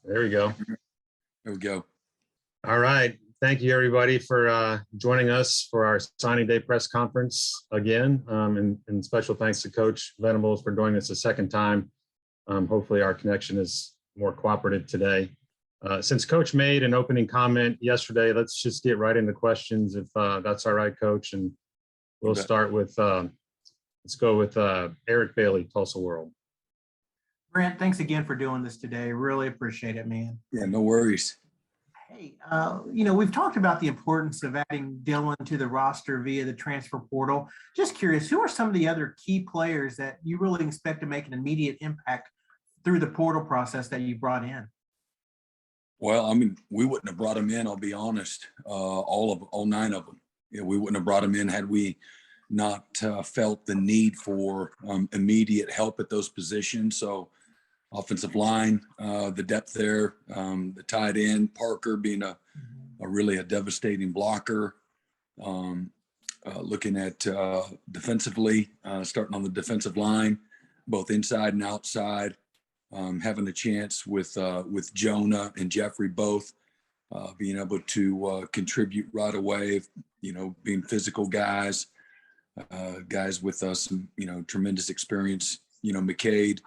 There we go. There we go. All right. Thank you, everybody, for joining us for our signing day press conference again. And special thanks to Coach Venables for joining us a second time. Hopefully our connection is more cooperative today. Since Coach made an opening comment yesterday, let's just get right into questions if that's all right, Coach. And we'll start with, let's go with Eric Bailey, Tulsa World. Brent, thanks again for doing this today. Really appreciate it, man. Yeah, no worries. Hey, we've talked about the importance of adding Dylan to the roster via the transfer portal. Just curious, who are some of the other key players that you really expect to make an immediate impact through the portal process that you brought in? Well, I mean, we wouldn't have brought them in, I'll be honest, all 9 of them. Yeah, we wouldn't have brought them in had we not felt the need for immediate help at those positions. So offensive line, the depth there, the tight end, Parker being a really a devastating blocker. Looking at defensively, starting on the defensive line, both inside and outside, having a chance with Jonah and Jeffrey both being able to contribute right away, being physical guys with some, tremendous experience. McCade,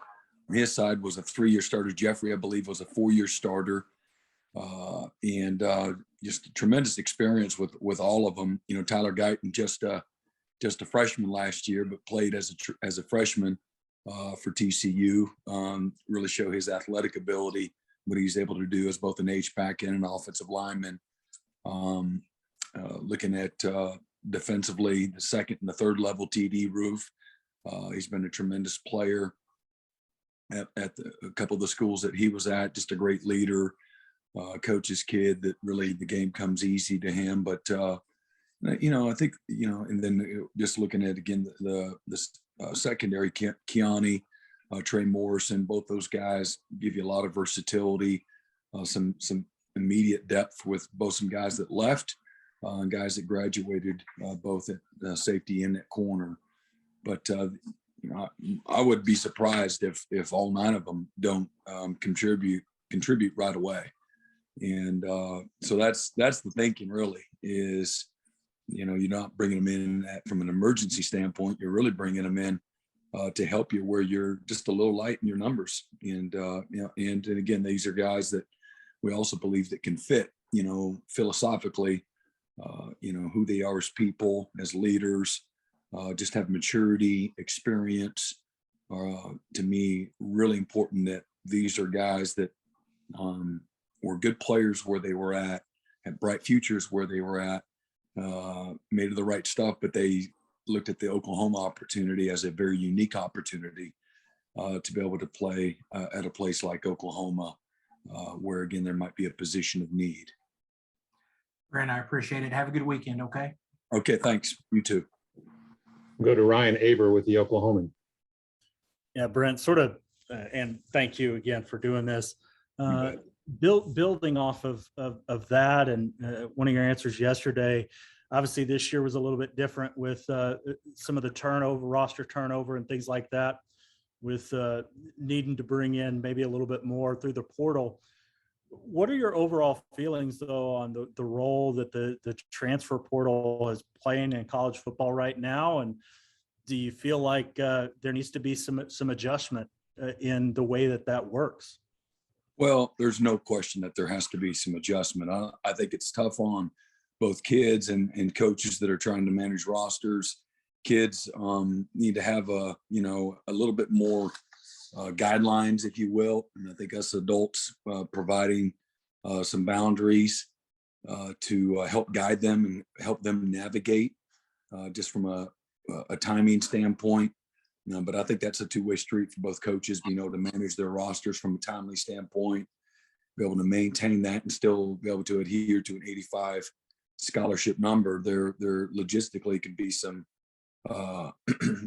on his side, was a 3-year starter. Jeffrey, I believe, was a 4-year starter. And just tremendous experience with all of them. Tyler Guyton, just a freshman last year, but played as a freshman for TCU. Really show his athletic ability, what he's able to do as both an H-back and an offensive lineman. Looking at defensively, the second and the third level, TD Roof. He's been a tremendous player at a couple of the schools that he was at, just a great leader, coach's kid that really the game comes easy to him. But, I think, and then just looking at, again, the secondary, Keani, Trey Morrison, both those guys give you a lot of versatility, some immediate depth with both some guys that left and guys that graduated both at safety and at corner. But, I would be surprised if all 9 of them don't contribute right away. And so that's the thinking really is, you're not bringing them in from an emergency standpoint. You're really bringing them in to help you where you're just a little light in your numbers. And, and again, these are guys that we also believe that can fit, philosophically, who they are as people, as leaders, just have maturity, experience. To me, really important that these are guys that were good players where they were at, had bright futures where they were at, made the right stuff, but they looked at the Oklahoma opportunity as a very unique opportunity to be able to play at a place like Oklahoma, where, again, there might be a position of need. Brent, I appreciate it. Have a good weekend, okay? Okay, thanks. You too. We'll go to Ryan Aber with the Oklahoman. Yeah, Brent, sort of, and thank you again for doing this. Building off of that and one of your answers yesterday, obviously this year was a little bit different with some of the roster turnover and things like that, with needing to bring in maybe a little bit more through the portal. What are your overall feelings, though, on the role that the transfer portal is playing in college football right now? And do you feel like there needs to be some adjustment in the way that works? Well, there's no question that there has to be some adjustment. I think it's tough on both kids and coaches that are trying to manage rosters. Kids need to have a little bit more guidelines, if you will. And I think us adults providing some boundaries to help guide them and help them navigate just from a timing standpoint. But I think that's a two-way street for both coaches, being able to manage their rosters from a timely standpoint, be able to maintain that and still be able to adhere to an 85 scholarship number. There logistically could be some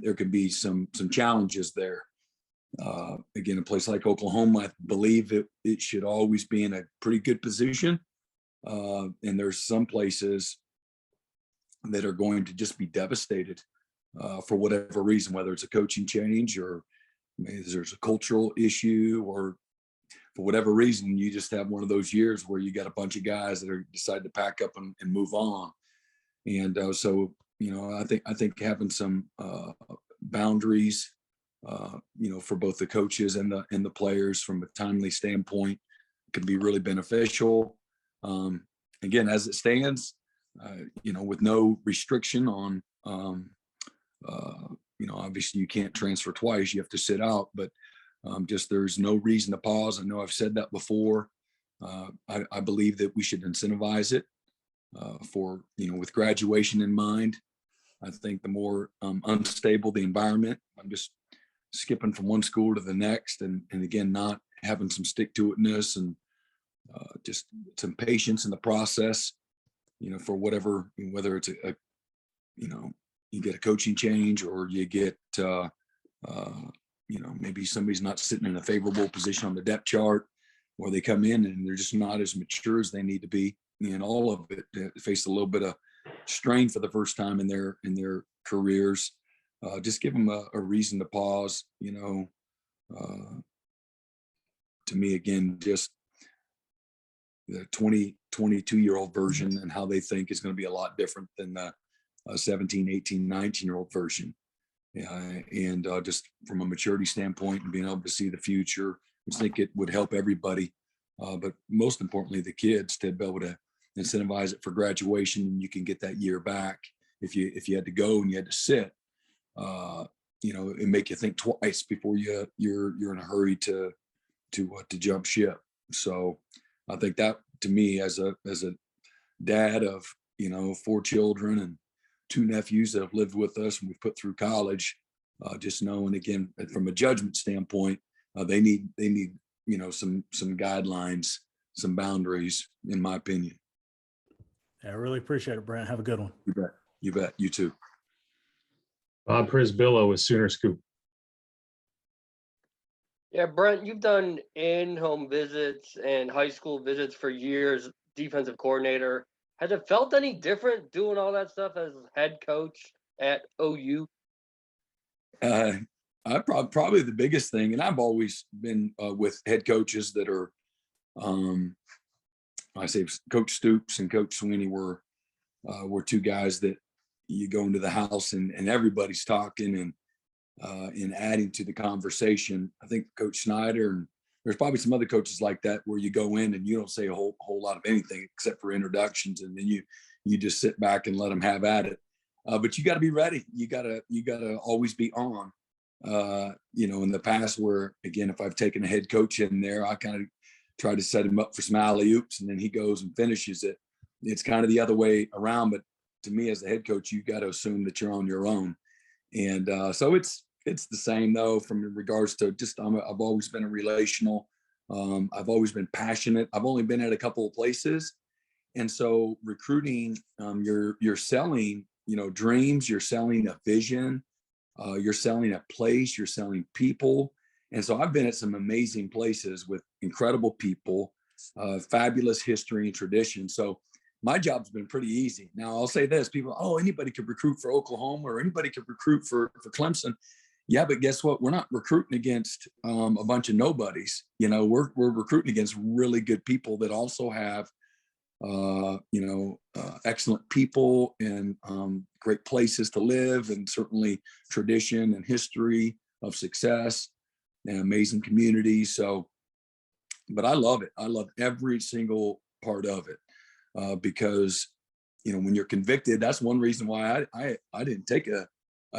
there could be some challenges there. Again, a place like Oklahoma, I believe it should always be in a pretty good position. And there's some places that are going to just be devastated for whatever reason, whether it's a coaching change or maybe there's a cultural issue or for whatever reason, you just have one of those years where you got a bunch of guys that are decide to pack up and move on. And so, you know, I think having some boundaries, you know, for both the coaches and the players from a timely standpoint can be really beneficial. Again, as it stands, you know, with no restriction on, you know, obviously you can't transfer twice, you have to sit out, but just there's no reason to pause. I know I've said that before. I believe that we should incentivize it for, you know, with graduation in mind. I think the more unstable the environment, I'm just skipping from one school to the next, and again, not having some stick-to-itness and just some patience in the process, you know, for whatever, whether it's a you know, you get a coaching change or you get, you know, maybe somebody's not sitting in a favorable position on the depth chart, or they come in and they're just not as mature as they need to be. And all of it face a little bit of strain for the first time in their careers. Just give them a reason to pause, you know. To me, again, just the 22-year-old version and how they think is going to be a lot different than the 17, 18, 19-year-old version. And just from a maturity standpoint and being able to see the future, I think it would help everybody. But most importantly, the kids, to be able to incentivize it for graduation, and you can get that year back. If you had to go and you had to sit, you know, it make you think twice before you're in a hurry to jump ship. So I think that, to me, as a dad of, you know, 4 children and 2 nephews that have lived with us and we've put through college, just knowing, again, from a judgment standpoint, they need, you know, some guidelines, some boundaries, in my opinion. Yeah, I really appreciate it, Brent. Have a good one. You bet. You bet. You too. Bob Prisbillo with Sooner Scoop. Yeah, Brent, you've done in-home visits and high school visits for years, defensive coordinator. Has it felt any different doing all that stuff as head coach at OU? Probably the biggest thing, and I've always been with head coaches that are, I say Coach Stoops and Coach Sweeney were 2 guys that you go into the house and everybody's talking and adding to the conversation. I think Coach Snyder, and there's probably some other coaches like that where you go in and you don't say a whole lot of anything except for introductions, and then you just sit back and let them have at it. But you got to be ready. You got to always be on. You know, in the past, where again, if I've taken a head coach in there, I kind of try to set him up for some alley-oops, and then he goes and finishes it. It's kind of the other way around. But to me, as the head coach, you got to assume that you're on your own. And so it's the same, though, from regards to just I've always been a relational. I've always been passionate. I've only been at a couple of places, and so recruiting, you're selling, you know, dreams. You're selling a vision. You're selling a place. You're selling people. And so I've been at some amazing places with incredible people, fabulous history and tradition. So my job's been pretty easy. Now I'll say this: people, oh, anybody could recruit for Oklahoma or anybody could recruit for Clemson. Yeah, but guess what? We're not recruiting against a bunch of nobodies. You know, we're recruiting against really good people that also have, you know, excellent people and great places to live, and certainly tradition and history of success and amazing communities. So, but I love it. I love every single part of it because, you know, when you're convicted, that's one reason why I didn't take a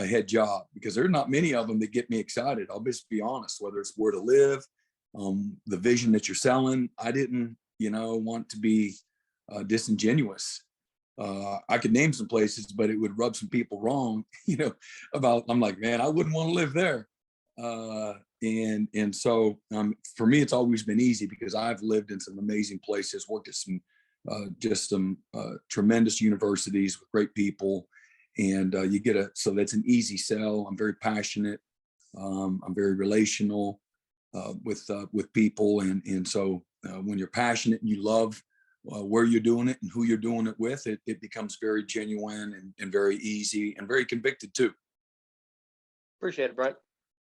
head job, because there's not many of them that get me excited. I'll just be honest, whether it's where to live, the vision that you're selling. I didn't, you know, want to be disingenuous. I could name some places, but it would rub some people wrong, you know, I'm like, man, I wouldn't want to live there. And so for me, it's always been easy because I've lived in some amazing places, worked at some tremendous universities with great people, and so that's an easy sell. I'm very passionate. I'm very relational with people, and so when you're passionate and you love where you're doing it and who you're doing it with, it becomes very genuine and very easy and very convicted too. Appreciate it, Brent.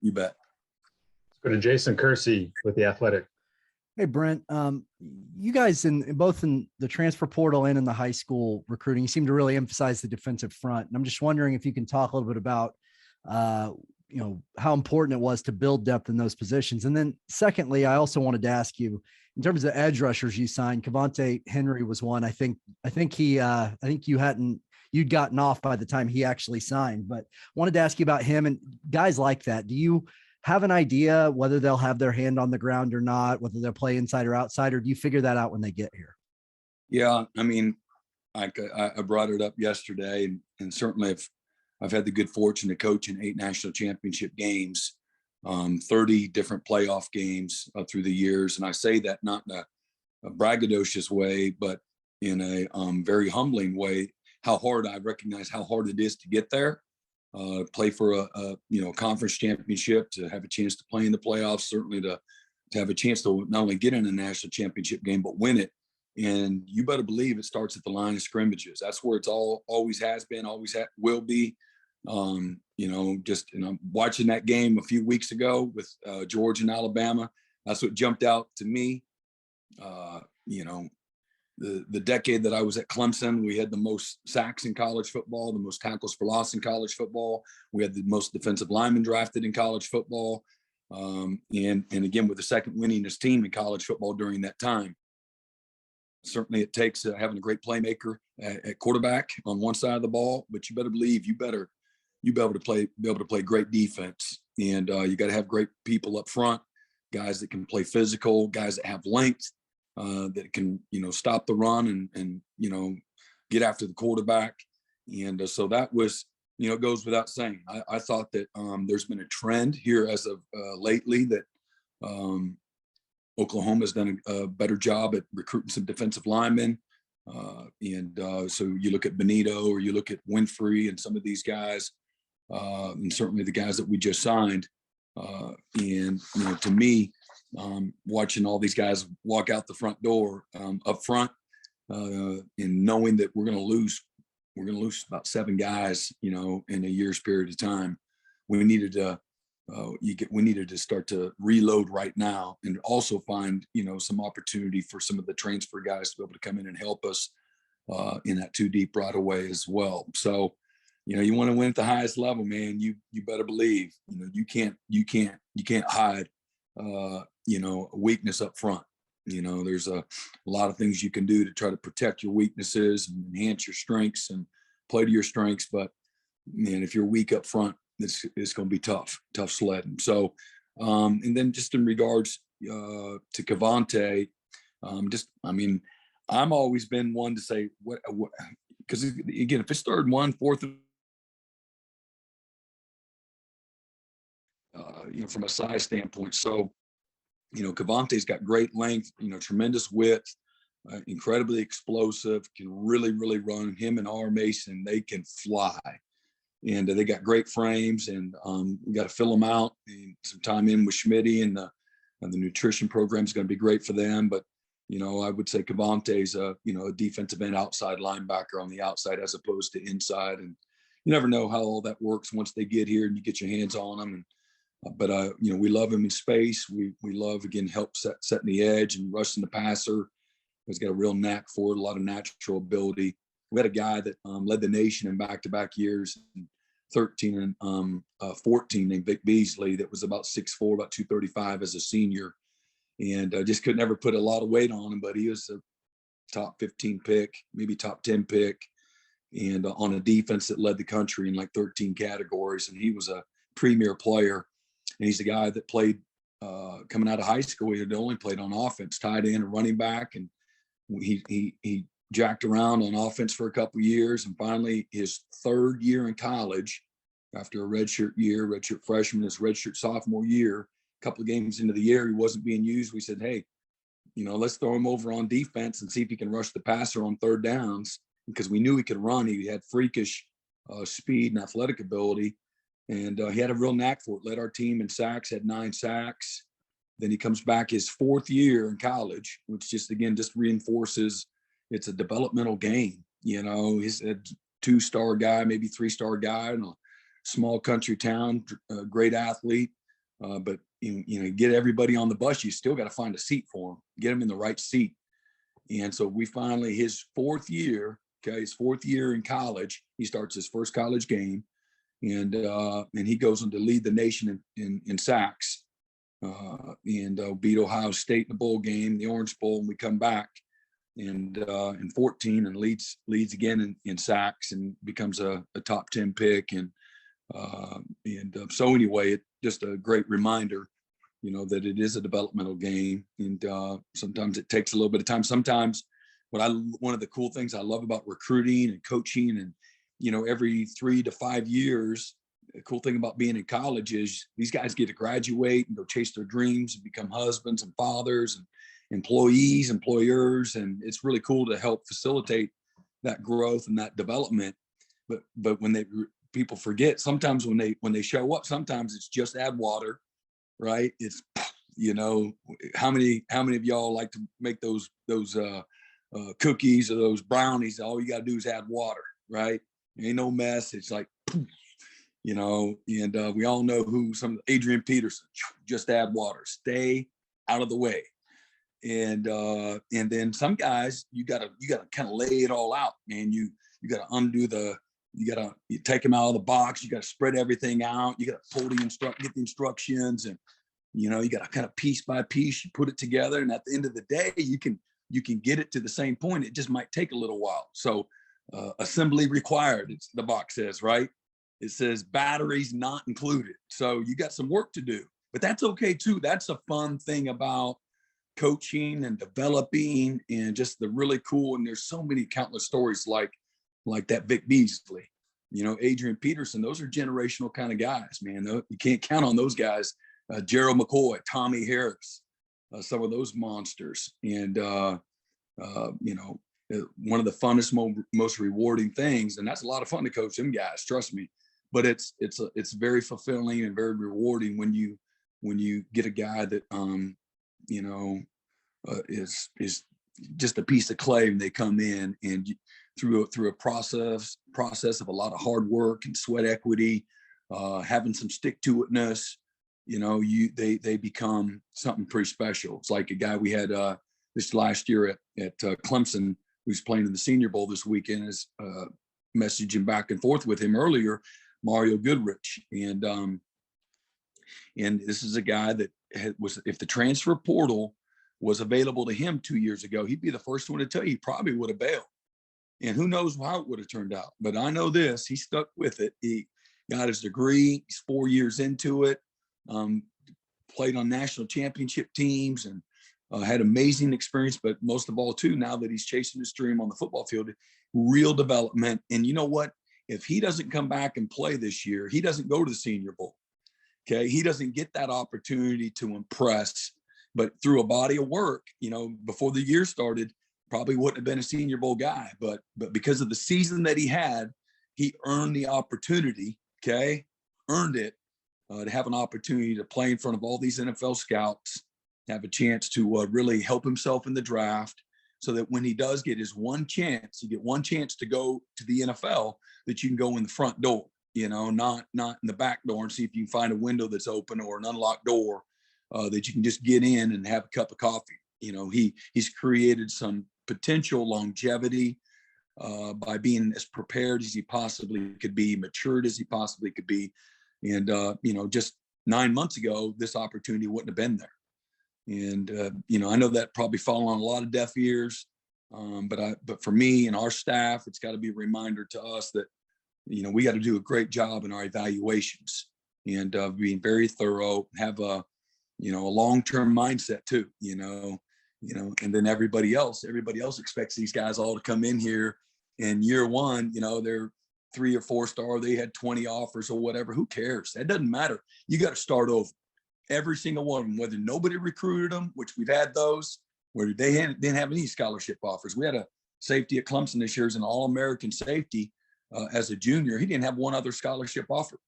You bet. Let's go to Jason Kersey with The Athletic. Hey, Brent, you guys in both in the transfer portal and in the high school recruiting, you seem to really emphasize the defensive front. And I'm just wondering if you can talk a little bit about, how important it was to build depth in those positions. And then secondly, I also wanted to ask you, in terms of edge rushers you signed, Cavante Henry was one. I think you'd gotten off by the time he actually signed, but wanted to ask you about him and guys like that. Do you have an idea whether they'll have their hand on the ground or not, whether they'll play inside or outside, or do you figure that out when they get here? Yeah, I mean, I brought it up yesterday, and certainly I've had the good fortune to coach in 8 national championship games, 30 different playoff games through the years. And I say that not in a braggadocious way, but in a very humbling way, I recognize how hard it is to get there. Play for a conference championship, to have a chance to play in the playoffs, certainly to have a chance to not only get in a national championship game, but win it. And you better believe it starts at the line of scrimmages. That's where it's always has been, will be. I'm watching that game a few weeks ago with Georgia and Alabama. That's what jumped out to me. The decade that I was at Clemson, we had the most sacks in college football, the most tackles for loss in college football. We had the most defensive linemen drafted in college football. And again, with the second winningest team in college football during that time. Certainly it takes having a great playmaker at quarterback on one side of the ball, but you better believe you be able to play great defense. And you got to have great people up front, guys that can play physical, guys that have length, that can, stop the run and get after the quarterback. And so that was, it goes without saying. I thought that there's been a trend here as of lately that Oklahoma's done a better job at recruiting some defensive linemen. So you look at Benito or you look at Winfrey and some of these guys, and certainly the guys that we just signed. To me, watching all these guys walk out the front door up front, and knowing that we're going to lose about 7 guys, in a year's period of time. We needed to start to reload right now, and also find, some opportunity for some of the transfer guys to be able to come in and help us in that 2 deep right away as well. So, you want to win at the highest level, man. You better believe, you can't hide, weakness up front. There's a lot of things you can do to try to protect your weaknesses and enhance your strengths and play to your strengths. But man, if you're weak up front, it's going to be tough sledding. So, and then just in regards to Cavante, I'm always been one to say what because again, if it's 3rd and 1, 4th, from a size standpoint. So, Cavante's got great length, tremendous width, incredibly explosive, can really, really run. Him and R. Mason, they can fly. And they got great frames, and we got to fill them out. And some time in with Schmitty, and the nutrition program is going to be great for them. But, I would say Cavante's a defensive end outside linebacker on the outside as opposed to inside. And you never know how all that works once they get here and you get your hands on them. But we love him in space. We love, again, help setting the edge and rushing the passer. He's got a real knack for it, a lot of natural ability. We had a guy that led the nation in back-to-back years, 13 and 14, named Vic Beasley, that was about 6'4", about 235 as a senior. And just could never put a lot of weight on him, but he was a top 15 pick, maybe top 10 pick, and on a defense that led the country in like 13 categories. And he was a premier player. And he's a guy that played coming out of high school. He had only played on offense, tight end and running back. And he jacked around on offense for a couple of years. And finally, his 3rd year in college, after a redshirt freshman, his redshirt sophomore year, a couple of games into the year, he wasn't being used. We said, hey, let's throw him over on defense and see if he can rush the passer on 3rd downs, because we knew he could run. He had freakish speed and athletic ability. And he had a real knack for it. Led our team in sacks, had 9 sacks. Then he comes back his 4th year in college, which just reinforces it's a developmental game. He's a 2-star guy, maybe 3-star guy in a small country town, a great athlete. But, get everybody on the bus, you still got to find a seat for them, get them in the right seat. And so we finally, his fourth year in college, he starts his first college game, and he goes on to lead the nation in sacks, and beat Ohio State in the bowl game, the Orange Bowl, and we come back and in 14 and leads again in sacks and becomes a top 10 pick. So anyway, it just a great reminder, that it is a developmental game, and sometimes it takes a little bit of time. Sometimes one of the cool things I love about recruiting and coaching, and every 3 to 5 years, the cool thing about being in college is these guys get to graduate and go chase their dreams and become husbands and fathers and employees, employers, and it's really cool to help facilitate that growth and that development. But when people forget, sometimes when they show up, sometimes it's just add water, right? It's how many of y'all like to make those cookies or those brownies? All you got to do is add water, right? Ain't no mess. It's like, and we all know who Adrian Peterson, just add water, stay out of the way. And then some guys, you gotta kind of lay it all out, man. You gotta you take them out of the box. You gotta spread everything out. You gotta pull get the instructions, and you gotta kind of piece by piece, you put it together. And at the end of the day, you can get it to the same point. It just might take a little while. So assembly required, the box says, right? It says batteries not included. So you got some work to do, but that's okay too. That's a fun thing about coaching and developing, and just the really cool. And there's so many countless stories like that Vic Beasley, Adrian Peterson. Those are generational kind of guys, man. You can't count on those guys. Gerald McCoy, Tommy Harris, some of those monsters. And one of the funnest, most rewarding things, and that's a lot of fun to coach them guys, trust me. But it's very fulfilling and very rewarding when you get a guy that is just a piece of clay, and they come in and through a process of a lot of hard work and sweat equity, having some stick to itness, they become something pretty special. It's like a guy we had this last year at Clemson, who's playing in the Senior Bowl this weekend, is messaging back and forth with him earlier, Mario Goodrich, and this is a guy that if the transfer portal was available to him 2 years ago, he'd be the first one to tell you he probably would have bailed. And who knows how it would have turned out. But I know this, he stuck with it. He got his degree. He's 4 years into it, played on national championship teams, and had amazing experience. But most of all, too, now that he's chasing his dream on the football field, real development. And you know what? If he doesn't come back and play this year, he doesn't go to the Senior Bowl. Okay, he doesn't get that opportunity to impress, but through a body of work, before the year started, probably wouldn't have been a Senior Bowl guy, but because of the season that he had, he earned the opportunity, earned it, to have an opportunity to play in front of all these NFL scouts, have a chance to really help himself in the draft, so that when he does get his one chance, you get one chance to go to the NFL, that you can go in the front door. Not in the back door, and see if you can find a window that's open or an unlocked door that you can just get in and have a cup of coffee. He's created some potential longevity by being as prepared as he possibly could be, matured as he possibly could be. And, just 9 months ago, this opportunity wouldn't have been there. And, I know that probably fallen on a lot of deaf ears. But for me and our staff, it's got to be a reminder to us that, we got to do a great job in our evaluations, and being very thorough, have a long-term mindset too, and then everybody else expects these guys all to come in here in year one, they're 3 or 4 star, they had 20 offers or whatever. Who cares? That doesn't matter. You got to start over. Every single one of them, whether nobody recruited them, which we've had those, where they didn't have any scholarship offers. We had a safety at Clemson this year as an All-American safety. As a junior, he didn't have one other scholarship offer.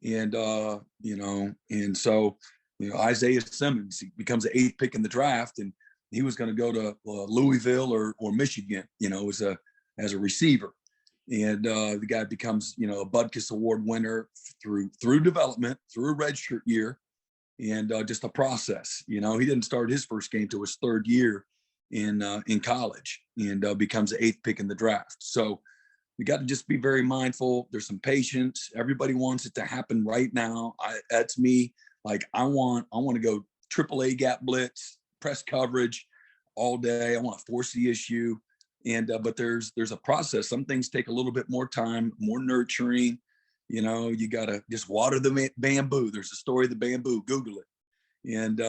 And, and so, Isaiah Simmons, he becomes the 8th pick in the draft, and he was going to go to Louisville or Michigan, as a receiver. And the guy becomes, a Butkus Award winner through development, through a redshirt year. and just a process. He didn't start his first game till his third year in college, and becomes the 8th pick in the draft. So we got to just be very mindful. There's some patience. Everybody wants it to happen right now. That's me. Like I want to go AAA gap blitz, press coverage all day. I want to force the issue. And but there's a process. Some things take a little bit more time, more nurturing. You got to just water the bamboo. There's a story of the bamboo. Google it. And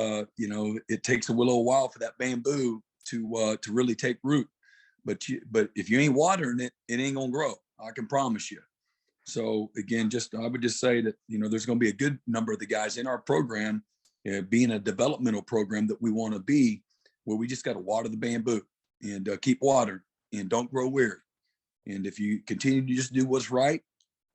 it takes a little while for that bamboo to really take root. But if you ain't watering it, it ain't gonna grow. I can promise you. So again, I would just say that there's going to be a good number of the guys in our program, being a developmental program that we want to be, where we just got to water the bamboo and keep watering and don't grow weary. And if you continue to just do what's right,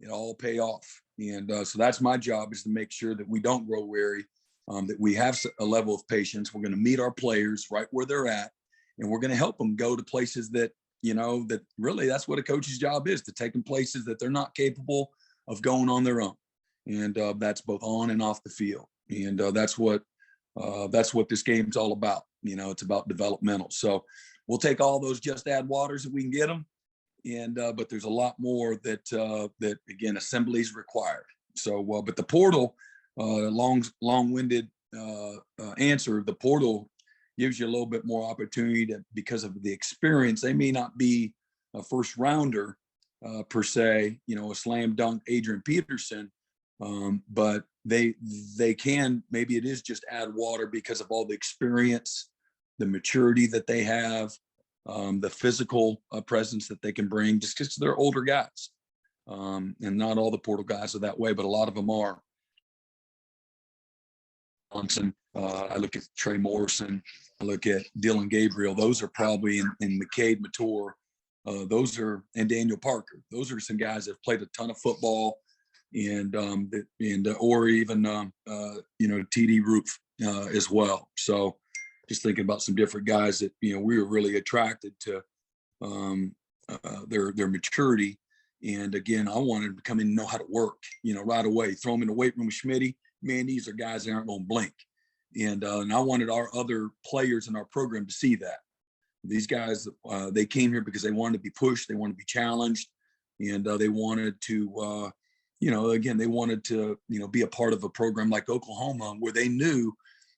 it'll all pay off. And so that's my job, is to make sure that we don't grow weary, that we have a level of patience. We're going to meet our players right where they're at, and we're going to help them go to places that, that really that's what a coach's job is, to take them places that they're not capable of going on their own. And that's both on and off the field. And that's what this game's all about. It's about developmental. So we'll take all those just add waters that we can get them. And but there's a lot more that again, assembly is required. So but the portal, long-winded answer, the portal gives you a little bit more opportunity because of the experience. They may not be a first rounder per se, a slam dunk Adrian Peterson, but they can, maybe it is just add water because of all the experience, the maturity that they have, the physical presence that they can bring, just because they're older guys. And not all the portal guys are that way, but a lot of them are. I look at Trey Morrison, I look at Dylan Gabriel. Those are probably in McCade Mature. And Daniel Parker. Those are some guys that have played a ton of football, and or even TD Roof as well. So just thinking about some different guys that we were really attracted to their maturity. And again, I wanted to come in and know how to work, right away. Throw them in the weight room with Schmitty. Man, these are guys that aren't going to blink. And I wanted our other players in our program to see that. These guys, they came here because they wanted to be pushed, they wanted to be challenged, and they wanted to, again, they wanted to, be a part of a program like Oklahoma, where they knew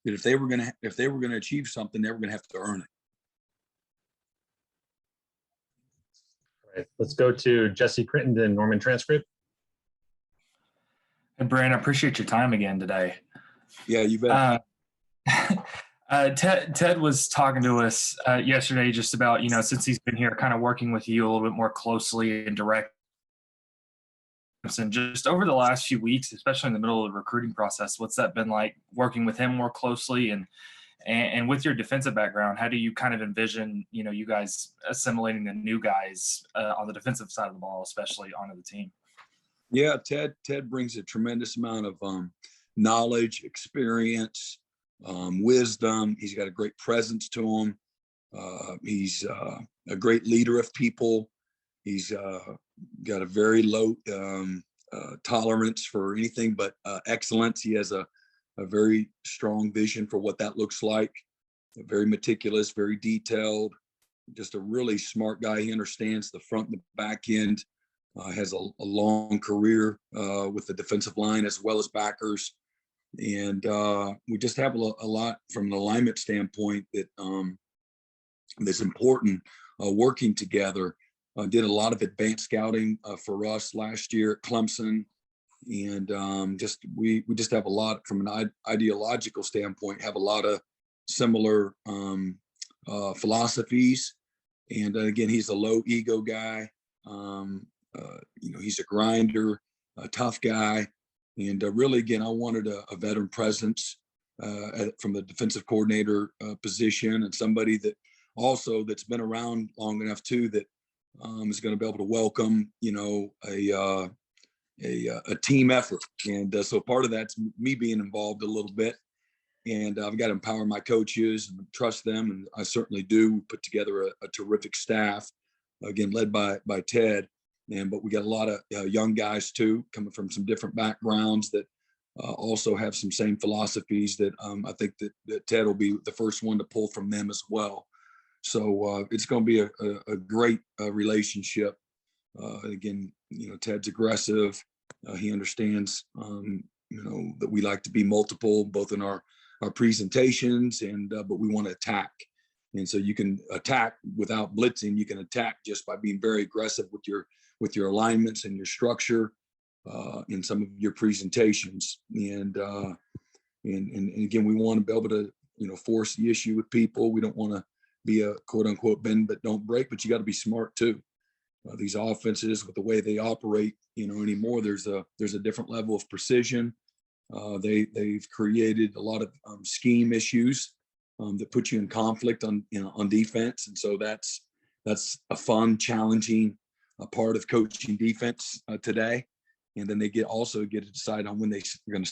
that if they were going to achieve something, they were going to have to earn it. All right, let's go to Jesse Crittenden, Norman Transcript. Hey, Brent, I appreciate your time again today. Yeah, you bet. Ted was talking to us yesterday just about, since he's been here, kind of working with you a little bit more closely and direct. And just over the last few weeks, especially in the middle of the recruiting process, what's that been like, working with him more closely? And with your defensive background, how do you kind of envision, you guys assimilating the new guys on the defensive side of the ball, especially onto the team? Yeah, Ted brings a tremendous amount of knowledge, experience, wisdom. He's got a great presence to him. He's a great leader of people. He's got a very low tolerance for anything but excellence. He has a very strong vision for what that looks like. Very meticulous, very detailed, just a really smart guy. He understands the front and the back end. Has a long career with the defensive line as well as backers. And we just have a lot from an alignment standpoint that that's important, working together. Did a lot of advanced scouting for us last year at Clemson. And we just have a lot from an ideological standpoint, have a lot of similar philosophies. And again, he's a low ego guy. He's a grinder, a tough guy. And really, again, I wanted a veteran presence from the defensive coordinator position, and somebody that also that's been around long enough too, that is going to be able to welcome, a team effort. And so part of that's me being involved a little bit. And I've got to empower my coaches and trust them. And I certainly do. We put together a terrific staff, again, led by Ted. But we got a lot of young guys too, coming from some different backgrounds that also have some same philosophies that I think that Ted will be the first one to pull from them as well. So it's going to be a great relationship. Again, Ted's aggressive. He understands, that we like to be multiple, both in our presentations but we want to attack. And so you can attack without blitzing. You can attack just by being very aggressive with your alignments and your structure in some of your presentations. And again, we want to be able to, force the issue with people. We don't want to be a quote unquote bend but don't break, but you got to be smart too. These offenses, with the way they operate, anymore, there's a different level of precision. They've created a lot of scheme issues that put you in conflict on defense, and so that's a fun, challenging part of coaching defense today. And then they also get to decide on when they're going to.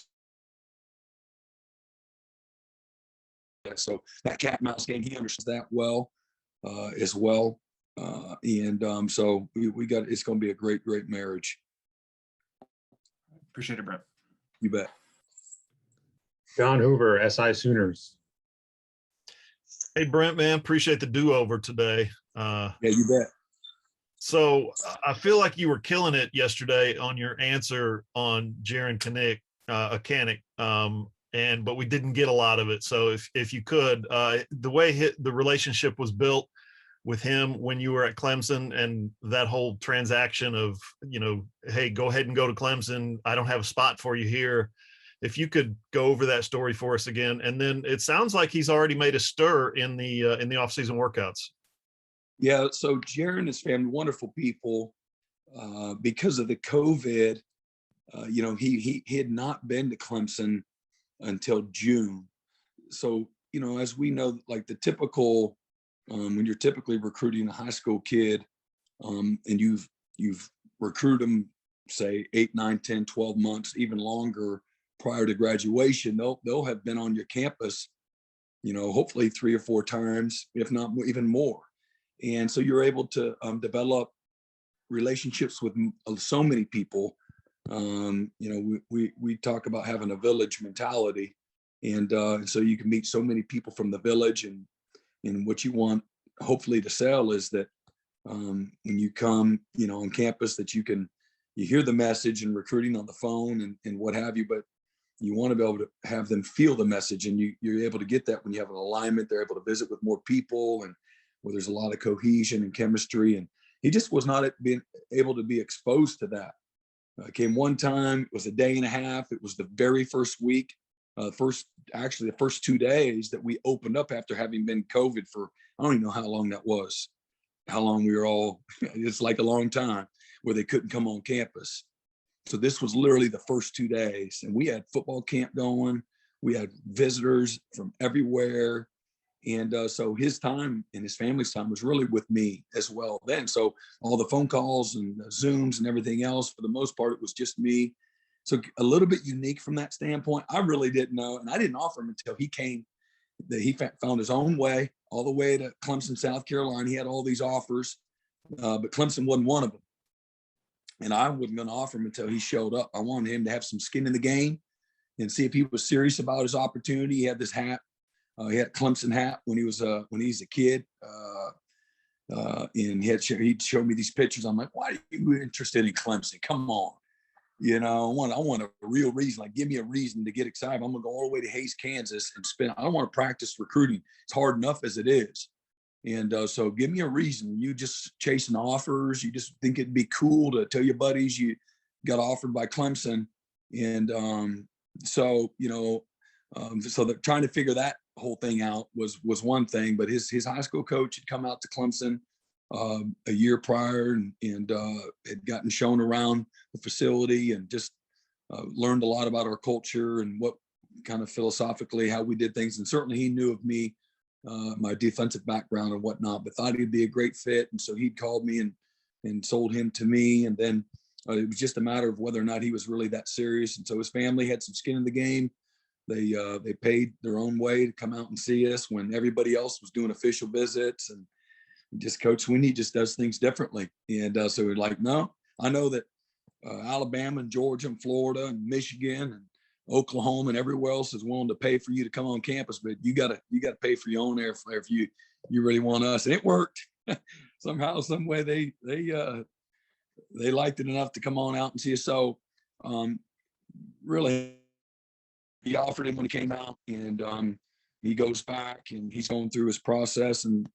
So that cat and mouse game, he understands that well as well. So we got, it's going to be a great marriage. Appreciate it, Brent. You bet. John Hoover, SI Sooners. Hey, Brent, man, appreciate the do-over today. Yeah, you bet. So I feel like you were killing it yesterday on your answer on Jaren Kanak, but we didn't get a lot of it. So if you could, the way the relationship was built with him when you were at Clemson and that whole transaction of, hey, go ahead and go to Clemson. I don't have a spot for you here. If you could go over that story for us again. And then it sounds like he's already made a stir in the off-season workouts. Yeah. So Jaren and his family, wonderful people. Because of the COVID, he had not been to Clemson until June. So, as we know, like the typical, when you're typically recruiting a high school kid, and you've recruited them, say 8, 9, 10, 12 months, even longer prior to graduation, they'll have been on your campus, hopefully 3 or 4 times, if not even more. And so you're able to develop relationships with so many people. We talk about having a village mentality, and so you can meet so many people from the village, and what you want hopefully to sell is that when you come, on campus, that you hear the message and recruiting on the phone and what have you, but you want to be able to have them feel the message, and you're able to get that when you have an alignment. They're able to visit with more people, and where there's a lot of cohesion and chemistry. And he just was not being able to be exposed to that. Came one time, it was a day and a half. It was the very first week, the first 2 days that we opened up after having been COVID for, I don't even know how long that was, how long we were all, it's like a long time, where they couldn't come on campus. So this was literally the first 2 days, and we had football camp going. We had visitors from everywhere. And so his time and his family's time was really with me as well then. So all the phone calls and Zooms and everything else, for the most part, it was just me. So a little bit unique from that standpoint. I really didn't know, and I didn't offer him until he came, that he found his own way all the way to Clemson, South Carolina. He had all these offers, but Clemson wasn't one of them. And I wasn't going to offer him until he showed up. I wanted him to have some skin in the game and see if he was serious about his opportunity. He had this hat. He had a Clemson hat when he was a kid, and he'd show me these pictures. I'm like, why are you interested in Clemson? Come on, I want a real reason. Like, give me a reason to get excited. I'm gonna go all the way to Hays, Kansas, and I don't want to practice recruiting. It's hard enough as it is, and so give me a reason. You just chasing offers. You just think it'd be cool to tell your buddies you got offered by Clemson, and so they're trying to figure that whole thing out was one thing. But his high school coach had come out to Clemson a year prior and had gotten shown around the facility and just learned a lot about our culture and what kind of philosophically how we did things. And certainly he knew of me, my defensive background and whatnot, but thought he'd be a great fit. And so he'd called me and sold him to me. And then it was just a matter of whether or not he was really that serious. And so his family had some skin in the game. They paid their own way to come out and see us when everybody else was doing official visits, and just Coach Sweeney just does things differently. And so we're like, no, I know that Alabama and Georgia and Florida and Michigan and Oklahoma and everywhere else is willing to pay for you to come on campus, but you gotta pay for your own airfare if you really want us. And it worked. Somehow, some way they liked it enough to come on out and see us. So really, he offered him when he came out, and he goes back and he's going through his process. And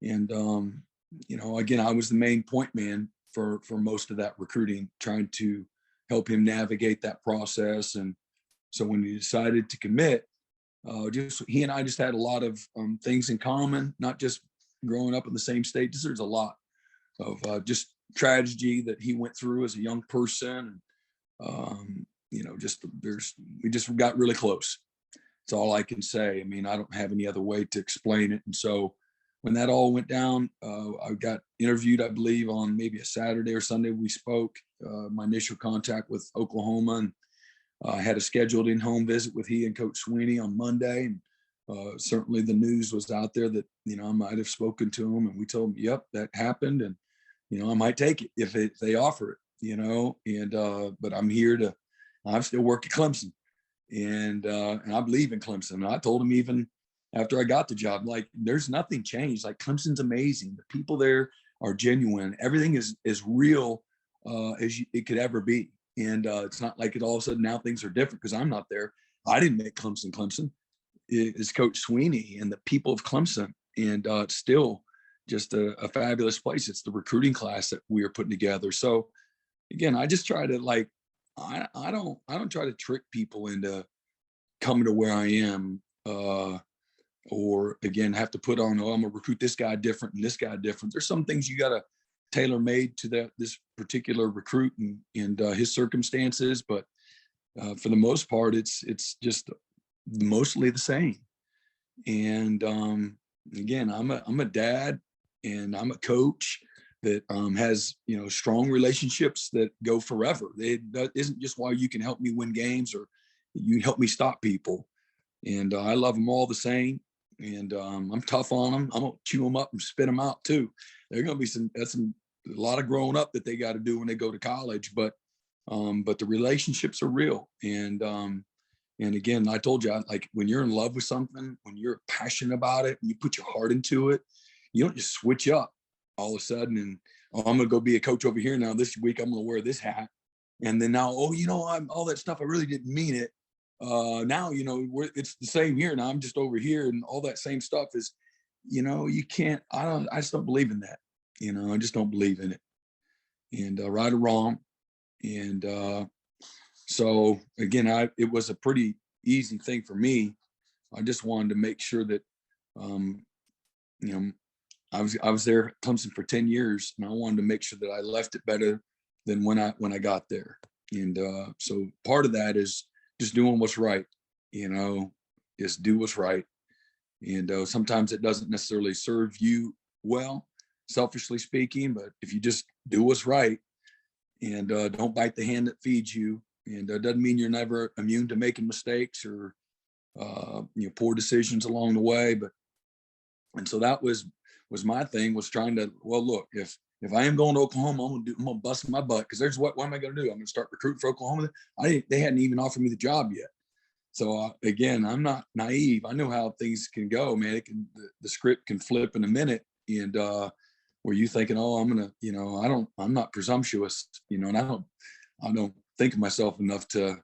again, I was the main point man for most of that recruiting, trying to help him navigate that process. And so when he decided to commit, he and I just had a lot of things in common, not just growing up in the same state. There's a lot of just tragedy that he went through as a young person. And, we just got really close. That's all I can say. I mean, I don't have any other way to explain it. And so when that all went down, I got interviewed, I believe, on maybe a Saturday or Sunday. We spoke, my initial contact with Oklahoma, and I had a scheduled in-home visit with he and Coach Sweeney on Monday. And certainly the news was out there that, I might have spoken to him, and we told him, yep, that happened. And, I might take it if they offer it, but I'm here I'm still working Clemson, and I believe in Clemson. And I told him even after I got the job, like, there's nothing changed. Like, Clemson's amazing. The people there are genuine. Everything is as real as it could ever be. And it's not like it all of a sudden now things are different because I'm not there. I didn't make Clemson Clemson. It's Coach Sweeney and the people of Clemson. And it's still just a fabulous place. It's the recruiting class that we are putting together. So again, I just try to I don't try to trick people into coming to where I am, or again, have to put on, I'm gonna recruit this guy different and this guy different. There's some things you got to tailor made to this particular recruit and his circumstances. But for the most part, it's just mostly the same. And again, I'm a dad and I'm a coach that has strong relationships that go forever. That isn't just why you can help me win games or you help me stop people. And I love them all the same. And I'm tough on them. I'm gonna chew them up and spit them out too. They're gonna be a lot of growing up that they got to do when they go to college. But the relationships are real. And again, I told you, like, when you're in love with something, when you're passionate about it, and you put your heart into it, you don't just switch up all of a sudden and, I'm going to go be a coach over here now. This week, I'm going to wear this hat. And then now, I'm all that stuff. I really didn't mean it. Now, it's the same here. Now I'm just over here, and all that same stuff is, you can't, I just don't believe in that. I just don't believe in it. And right or wrong. And so again, it was a pretty easy thing for me. I just wanted to make sure that, I was there at Clemson for 10 years, and I wanted to make sure that I left it better than when I got there. And so part of that is just doing what's right, just do what's right. And sometimes it doesn't necessarily serve you well, selfishly speaking, but if you just do what's right and don't bite the hand that feeds you, and it doesn't mean you're never immune to making mistakes or poor decisions along the way. And so that was my thing, was trying to, well, look, if I am going to Oklahoma, I'm gonna bust my butt, because what am I gonna do? I'm gonna start recruiting for Oklahoma. They hadn't even offered me the job yet. So again, I'm not naive. I know how things can go, man. The script can flip in a minute, and where you thinking, oh, I'm gonna, I'm not presumptuous, and I don't think of myself enough to,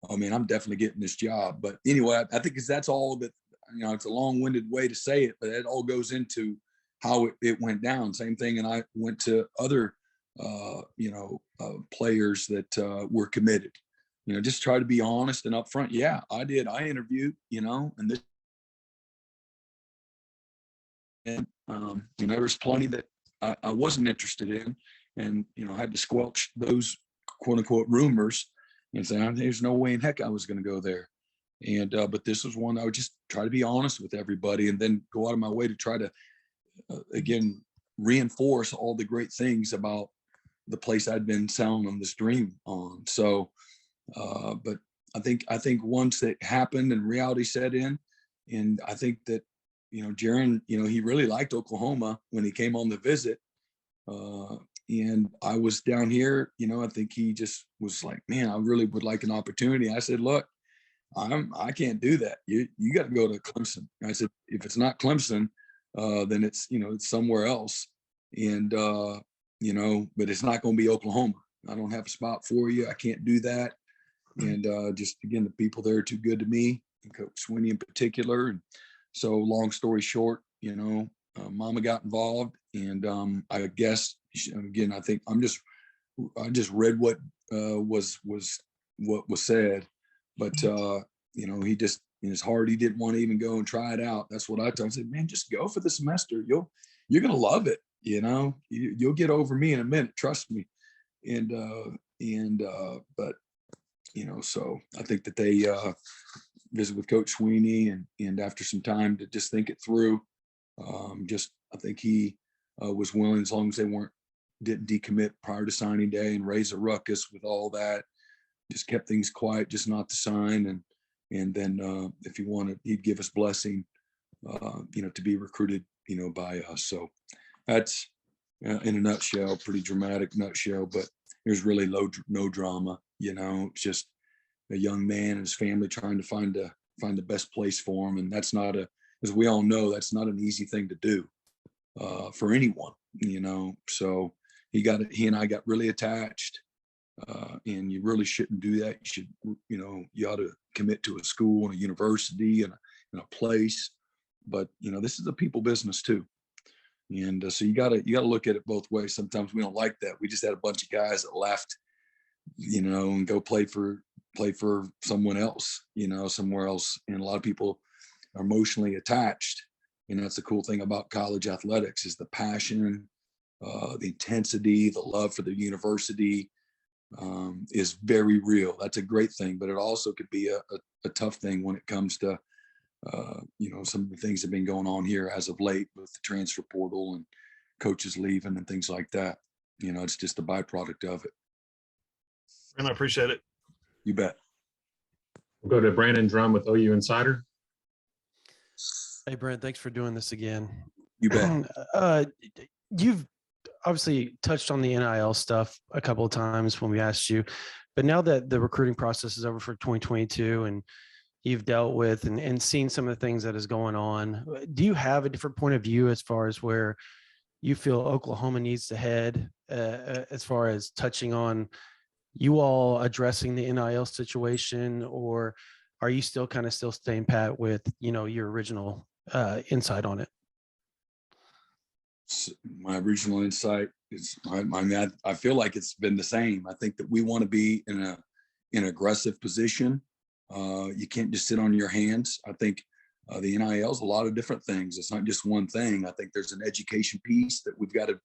oh man, I'm definitely getting this job. But anyway, I think that's all that, it's a long-winded way to say it, but it all goes into how it went down. Same thing. And I went to other, players that were committed, just try to be honest and upfront. Yeah, I did. I interviewed, and this, and, there was plenty that I wasn't interested in, and, I had to squelch those quote unquote rumors and say, there's no way in heck I was going to go there. And, but this was one I would just try to be honest with everybody, and then go out of my way to try to, again, reinforce all the great things about the place I'd been selling them this dream on. So, but I think once it happened and reality set in, and I think that, Jaren, he really liked Oklahoma when he came on the visit. And I was down here, I think he just was like, man, I really would like an opportunity. I said, look, I can't do that. You got to go to Clemson. And I said, if it's not Clemson, then it's, it's somewhere else. And, but it's not going to be Oklahoma. I don't have a spot for you. I can't do that. And just, again, the people there are too good to me, and Coach Swinney in particular. And so long story short, Mama got involved, and I guess, again, I think I just read what was said, but he just, in his heart, he didn't want to even go and try it out. That's what I told him. I said, man, just go for the semester. You're gonna love it. You'll get over me in a minute. Trust me. But so I think that they visit with Coach Swinney, and after some time to just think it through, I think he was willing, as long as they didn't decommit prior to signing day and raise a ruckus with all that, just kept things quiet, just not to sign. And then if he wanted, he'd give us blessing, to be recruited, by us. So that's in a nutshell, pretty dramatic nutshell, but there's really no drama. It's just a young man and his family trying to find the best place for him. And that's not as we all know, that's not an easy thing to do for anyone, so he and I got really attached, and you really shouldn't do that. You should, you ought to commit to a school and a university and a place, but this is a people business too. And so you gotta look at it both ways. Sometimes we don't like that. We just had a bunch of guys that left, and go play for someone else, somewhere else. And a lot of people are emotionally attached. And that's the cool thing about college athletics, is the passion, the intensity, the love for the university is very real. That's a great thing, but it also could be a tough thing when it comes to, some of the things that have been going on here as of late with the transfer portal and coaches leaving and things like that. It's just a byproduct of it. And I appreciate it. You bet. We'll go to Brandon Drum with OU Insider. Hey, Brent, thanks for doing this again. You bet. You've obviously touched on the NIL stuff a couple of times when we asked you, but now that the recruiting process is over for 2022 and you've dealt with and seen some of the things that is going on, do you have a different point of view as far as where you feel Oklahoma needs to head, as far as touching on you all addressing the NIL situation, or are you still staying pat with, your original insight on it? My original insight is, I feel like it's been the same. I think that we want to be in an aggressive position. You can't just sit on your hands. I think the NIL is a lot of different things. It's not just one thing. I think there's an education piece that we've got to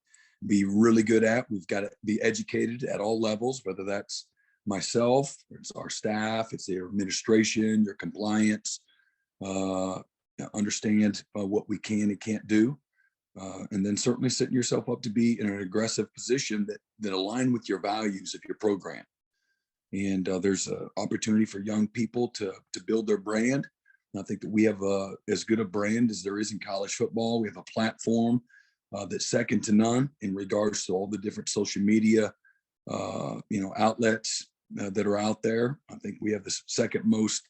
be really good at. We've got to be educated at all levels, whether that's myself, it's our staff, it's their administration, your compliance, understand what we can and can't do. And then certainly setting yourself up to be in an aggressive position that align with your values of your program. And there's an opportunity for young people to build their brand. And I think that we have as good a brand as there is in college football. We have a platform that's second to none in regards to all the different social media, outlets that are out there. I think we have the second most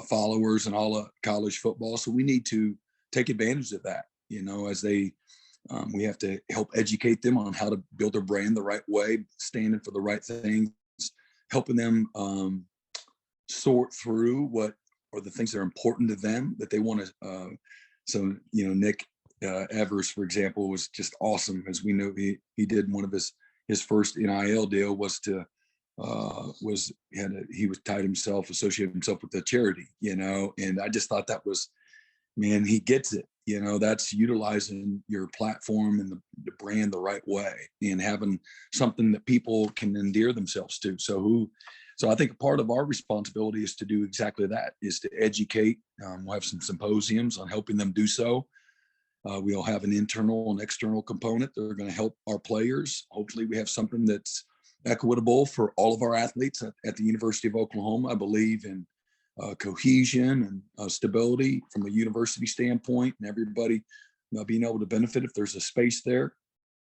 followers in all of college football. So we need to take advantage of that, as we have to help educate them on how to build their brand the right way, standing for the right things, helping them sort through what are the things that are important to them that they want to. So, Nick Evers, for example, was just awesome. As we know, he did one of his first NIL deal was to he was associated himself with the charity, and I just thought that was, man, he gets it. That's utilizing your platform and the brand the right way and having something that people can endear themselves to. So I think part of our responsibility is to do exactly that, is to educate. We'll have some symposiums on helping them do so. We'll have an internal and external component that are going to help our players. Hopefully we have something that's equitable for all of our athletes at the University of Oklahoma. I believe in cohesion and stability from a university standpoint, and everybody being able to benefit if there's a space there.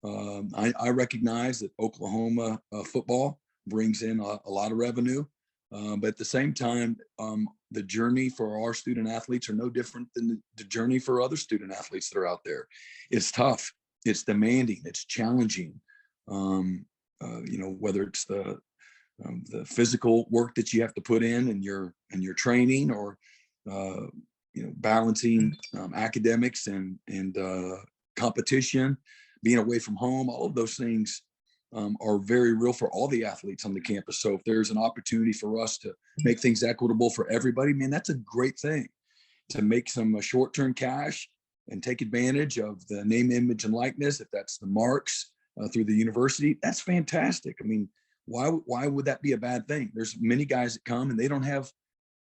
I recognize that Oklahoma football brings in a lot of revenue. But at the same time, the journey for our student athletes are no different than the journey for other student athletes that are out there. It's tough, it's demanding, it's challenging. Whether it's the physical work that you have to put in your training, or balancing academics and competition, being away from home, all of those things are very real for all the athletes on the campus. So if there's an opportunity for us to make things equitable for everybody, man, that's a great thing. To make some short-term cash and take advantage of the name, image, and likeness, if that's the marks through the university, that's fantastic. I mean, why would that be a bad thing? There's many guys that come and they don't have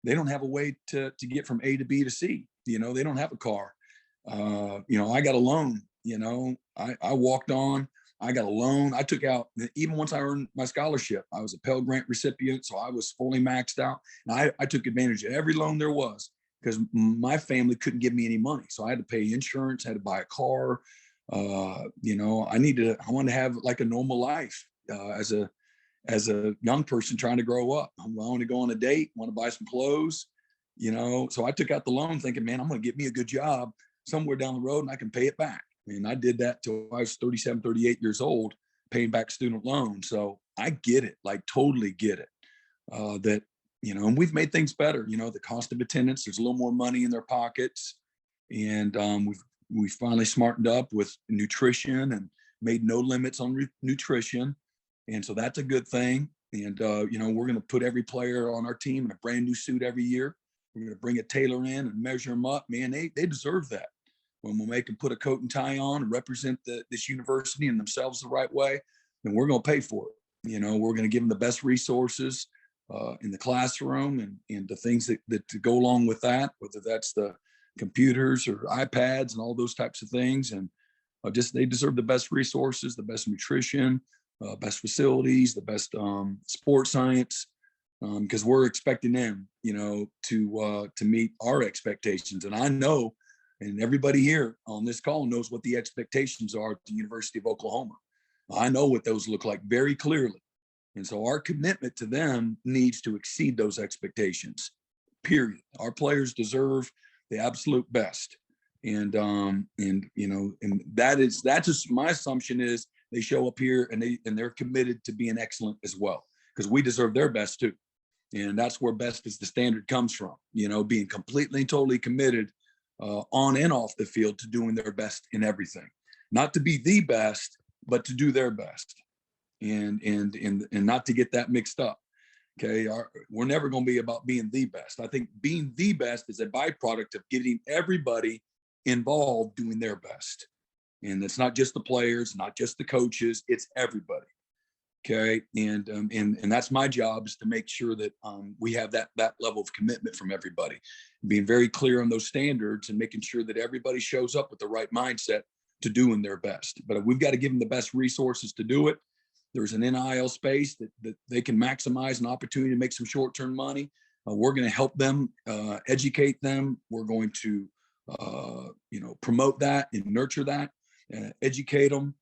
a way to get from A to B to C. They don't have a car. I got a loan. I walked on. I got a loan. I took out, even once I earned my scholarship, I was a Pell Grant recipient, so I was fully maxed out. And I took advantage of every loan there was, because my family couldn't give me any money. So I had to pay insurance, had to buy a car. I wanted to have like a normal life as a young person trying to grow up. I want to go on a date, want to buy some clothes, so I took out the loan thinking, man, I'm going to get me a good job somewhere down the road and I can pay it back. And I did that till I was 37, 38 years old, paying back student loans. So I get it, like totally get it. And we've made things better. The cost of attendance, there's a little more money in their pockets. And we finally smartened up with nutrition and made no limits on nutrition. And so that's a good thing. And, we're going to put every player on our team in a brand new suit every year. We're going to bring a tailor in and measure them up. Man, they deserve that. When we make them put a coat and tie on and represent this university and themselves the right way, then we're going to pay for it. We're going to give them the best resources in the classroom and the things that to go along with that, whether that's the computers or iPads and all those types of things. And they deserve the best resources, the best nutrition, best facilities, the best sports science, because we're expecting them, to meet our expectations. And I know, and everybody here on this call knows what the expectations are at the University of Oklahoma. I know what those look like very clearly. And so our commitment to them needs to exceed those expectations, period. Our players deserve the absolute best. And that's just my assumption is they show up here and they're committed to being excellent as well, because we deserve their best too. And that's where best is the standard comes from, being completely and totally committed on and off the field to doing their best in everything, not to be the best, but to do their best, and not to get that mixed up. Okay. We're never going to be about being the best. I think being the best is a byproduct of getting everybody involved doing their best. And it's not just the players, not just the coaches, it's everybody. Okay. And that's my job, is to make sure that we have that level of commitment from everybody, being very clear on those standards and making sure that everybody shows up with the right mindset to doing their best. But we've got to give them the best resources to do it. There's an NIL space that they can maximize an opportunity to make some short-term money. We're going to help them, educate them. We're going to, promote that and nurture that, educate them.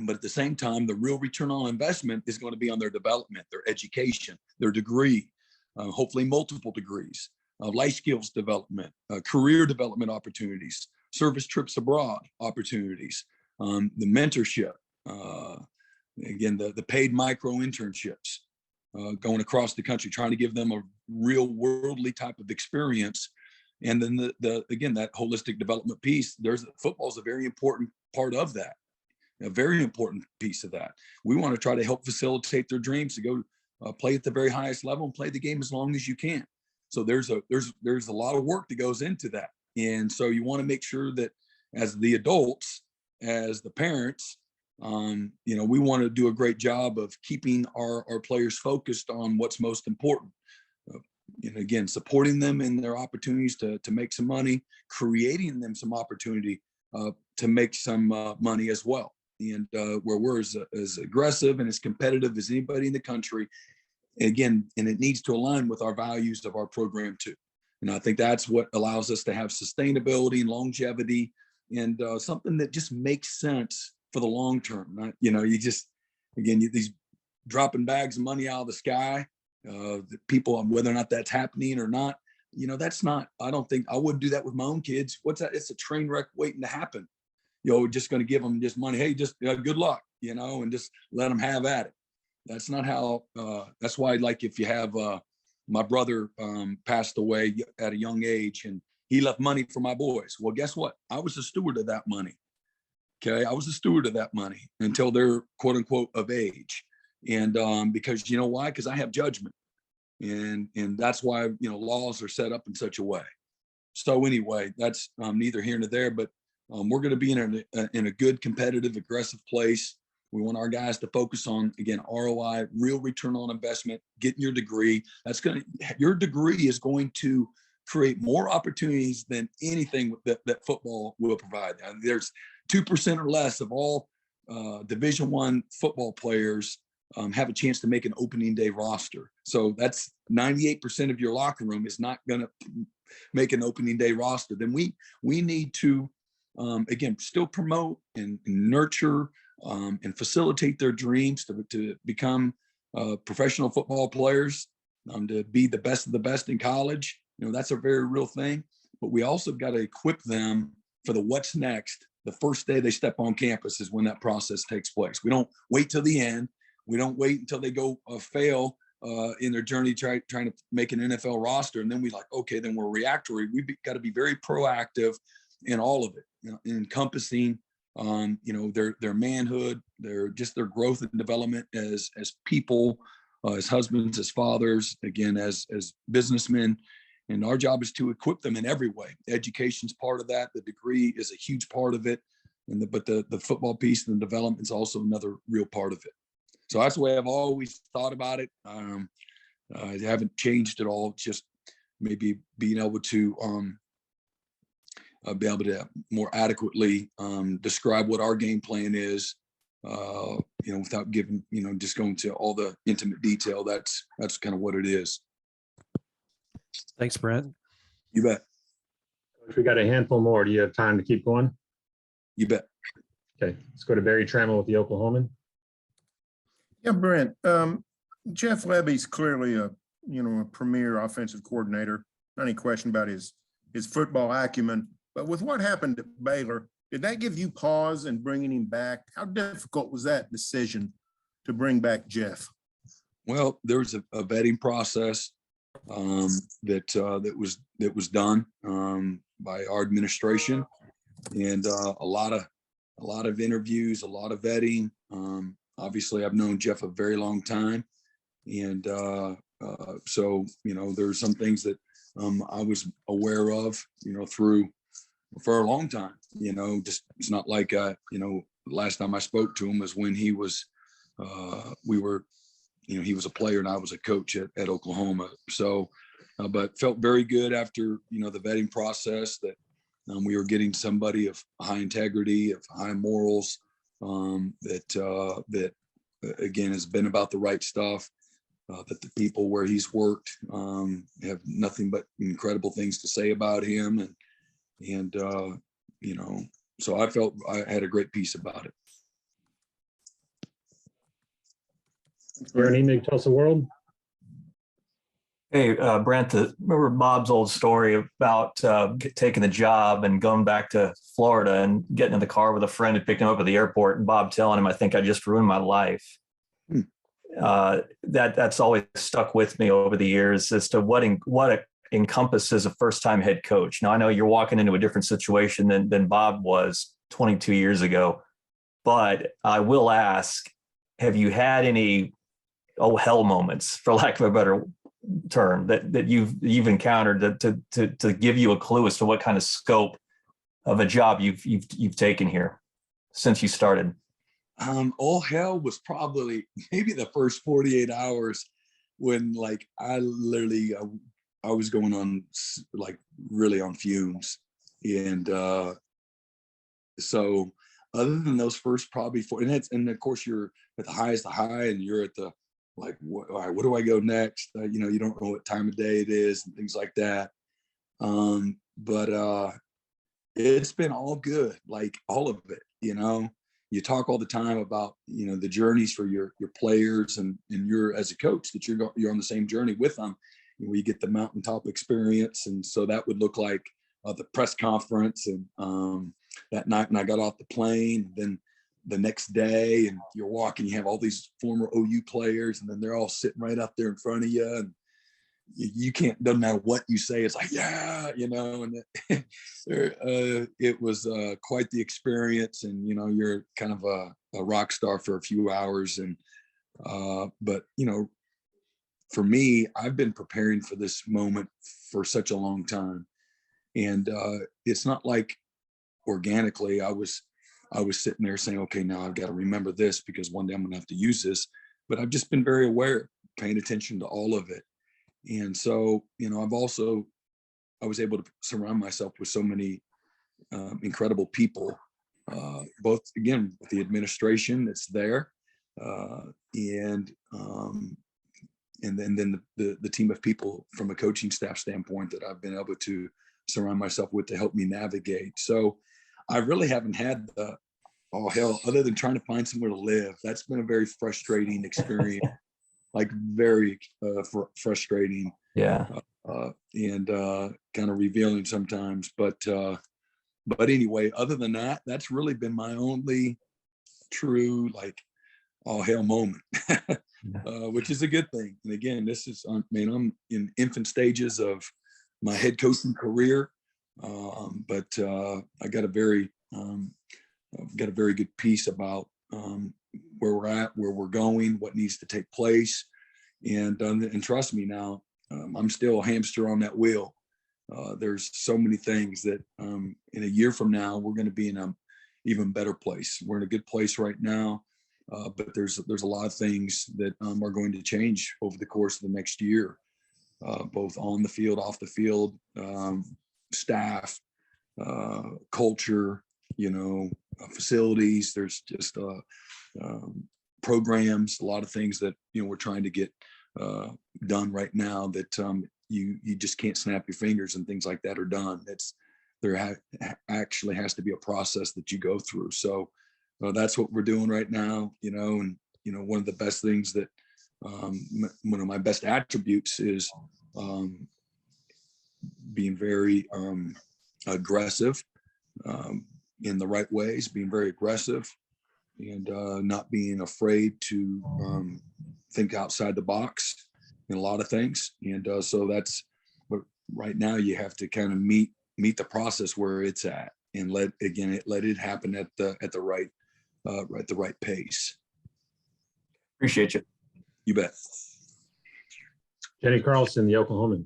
But at the same time, the real return on investment is going to be on their development, their education, their degree, hopefully multiple degrees, life skills development, career development opportunities, service trips abroad opportunities, the mentorship, again, the paid micro internships, going across the country, trying to give them a real worldly type of experience. And then again, that holistic development piece, football is a very important part of that. A very important piece of that. We want to try to help facilitate their dreams to go play at the very highest level and play the game as long as you can. So there's a lot of work that goes into that. And so you want to make sure that as the adults, as the parents, we want to do a great job of keeping our players focused on what's most important. Again, supporting them in their opportunities to make some money, creating them some opportunity to make some money as well. And where we're as aggressive and as competitive as anybody in the country. Again, and it needs to align with our values of our program too. And I think that's what allows us to have sustainability and longevity, and something that just makes sense for the long term. These dropping bags of money out of the sky. the people, whether or not that's happening or not, that's not, I don't think I would do that with my own kids. What's that? It's a train wreck waiting to happen. Just going to give them just money. Hey, just good luck, and just let them have at it. That's not how, that's why, like, if you have, my brother passed away at a young age and he left money for my boys. Well, guess what? I was the steward of that money. Okay. I was the steward of that money until they're quote unquote of age. And because you know why? Because I have judgment. And that's why, laws are set up in such a way. So anyway, that's neither here nor there, but we're going to be in a good, competitive, aggressive place. We want our guys to focus on, again, ROI, real return on investment, getting your degree. Your degree is going to create more opportunities than anything that football will provide. And there's 2% or less of all Division I football players have a chance to make an opening day roster. So that's 98% of your locker room is not going to make an opening day roster. Then we need to, again, still promote and nurture and facilitate their dreams to become professional football players, to be the best of the best in college. That's a very real thing. But we also got to equip them for the what's next. The first day they step on campus is when that process takes place. We don't wait till the end. We don't wait until they go fail in their journey trying to make an NFL roster. And then we okay, then we're reactory. We've got to be very proactive in all of it, encompassing their manhood, their growth and development as people, as husbands, as fathers, again, as businessmen. And our job is to equip them in every way. Education's part of that. The degree is a huge part of it. But the football piece and the development is also another real part of it. So that's the way I've always thought about it. I haven't changed at all. It's just maybe being able to more adequately describe what our game plan is, without giving, just going to all the intimate detail. That's kind of what it is. Thanks, Brent. You bet. We got a handful more. Do you have time to keep going? You bet. Okay, let's go to Barry Trammell with the Oklahoman. Yeah, Brent. Jeff Lebby's clearly a premier offensive coordinator. Not any question about his football acumen. But with what happened at Baylor, did that give you pause in bringing him back? How difficult was that decision to bring back Jeff? Well, there was a vetting process that was done by our administration, and a lot of interviews, a lot of vetting. Obviously, I've known Jeff a very long time, and so there's some things that I was aware of, for a long time. Just it's not like last time I spoke to him was when he was he was a player and I was a coach at Oklahoma. So, but felt very good after the vetting process that we were getting somebody of high integrity, of high morals, that again has been about the right stuff, that the people where he's worked have nothing but incredible things to say about him, and so I felt I had a great piece about it. Anything to tell us the world? Hey, Brent, remember Bob's old story about taking the job and going back to Florida and getting in the car with a friend who picked him up at the airport, and Bob telling him, "I think I just ruined my life." That's always stuck with me over the years as to what it encompasses a first-time head coach. Now, I know you're walking into a different situation than Bob was 22 years ago, but I will ask, have you had any hell moments, for lack of a better term, that you've encountered to give you a clue as to what kind of scope of a job you've taken here since you started? All hell was probably maybe the first 48 hours when I was going on really on fumes. And so other than those first probably four, and of course you're at the highest of high and you're at the what do I go next? You don't know what time of day it is and things like that. But it's been all good, all of it, you talk all the time about, the journeys for your players, and you're, as a coach, that you're on the same journey with them, where you get the mountaintop experience. And so that would look like the press conference, and that night when I got off the plane, then the next day, and you're walking, you have all these former OU players, and then they're all sitting right up there in front of you, and you can't, doesn't matter what you say, it's like, yeah, and it was quite the experience. And you're kind of a rock star for a few hours. And but for me, I've been preparing for this moment for such a long time, and it's not like organically I was sitting there saying, okay, now I've got to remember this because one day I'm gonna have to use this. But I've just been very aware, paying attention to all of it. And so, I was able to surround myself with so many incredible people, both, again, with the administration that's there, and then the team of people from a coaching staff standpoint that I've been able to surround myself with to help me navigate. So I really haven't had all hell, other than trying to find somewhere to live. That's been a very frustrating experience. Like very frustrating, Yeah. And kind of revealing sometimes. But anyway, other than that, that's really been my only true like all hell moment, which is a good thing. And again, I'm in infant stages of my head coaching career, but I got a very good piece about where we're at, where we're going, what needs to take place. And trust me now, I'm still a hamster on that wheel. There's so many things that in a year from now, we're going to be in an even better place. We're in a good place right now, but there's a lot of things that are going to change over the course of the next year, both on the field, off the field, staff, culture, facilities. There's just programs, a lot of things that we're trying to get done right now that you just can't snap your fingers and things like that are done. Actually has to be a process that you go through. So that's what we're doing right now. And one of the best things that one of my best attributes is being very aggressive in the right ways, being very aggressive, and not being afraid to think outside the box in a lot of things. And so that's what right now you have to kind of meet the process where it's at, and let it happen at the right pace. Appreciate you. You bet. Jenny Carlson, the Oklahoman.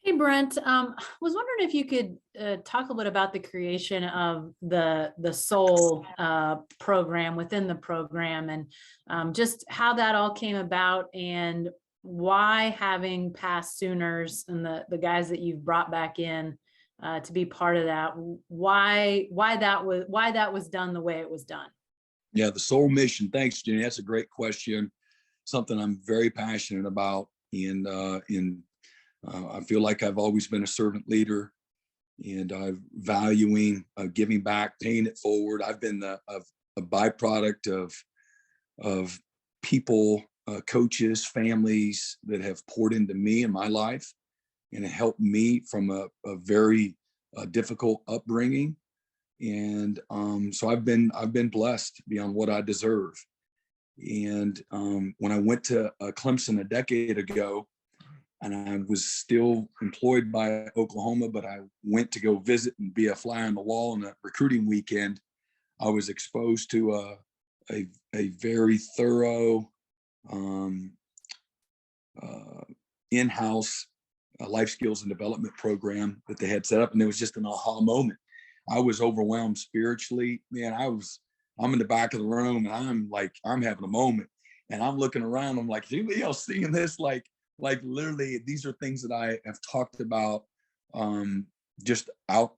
Hey, Brent, was wondering if you could talk a little bit about the creation of the Soul program within the program, and just how that all came about, and why having past Sooners and the guys that you've brought back in to be part of that, why that was done the way it was done. Yeah, the Soul mission. Thanks, Jenny. That's a great question. Something I'm very passionate about. I feel like I've always been a servant leader, and I'm valuing giving back, paying it forward. I've been a byproduct of people, coaches, families that have poured into me in my life and helped me from a very difficult upbringing. And so I've been blessed beyond what I deserve. And when I went to Clemson a decade ago, and I was still employed by Oklahoma, but I went to go visit and be a fly on the wall on a recruiting weekend, I was exposed to a very thorough in-house life skills and development program that they had set up. And it was just an aha moment. I was overwhelmed spiritually, man. I'm in the back of the room, and I'm having a moment, and I'm looking around. I'm like, is anybody else seeing this? Like literally, these are things that I have talked about just out,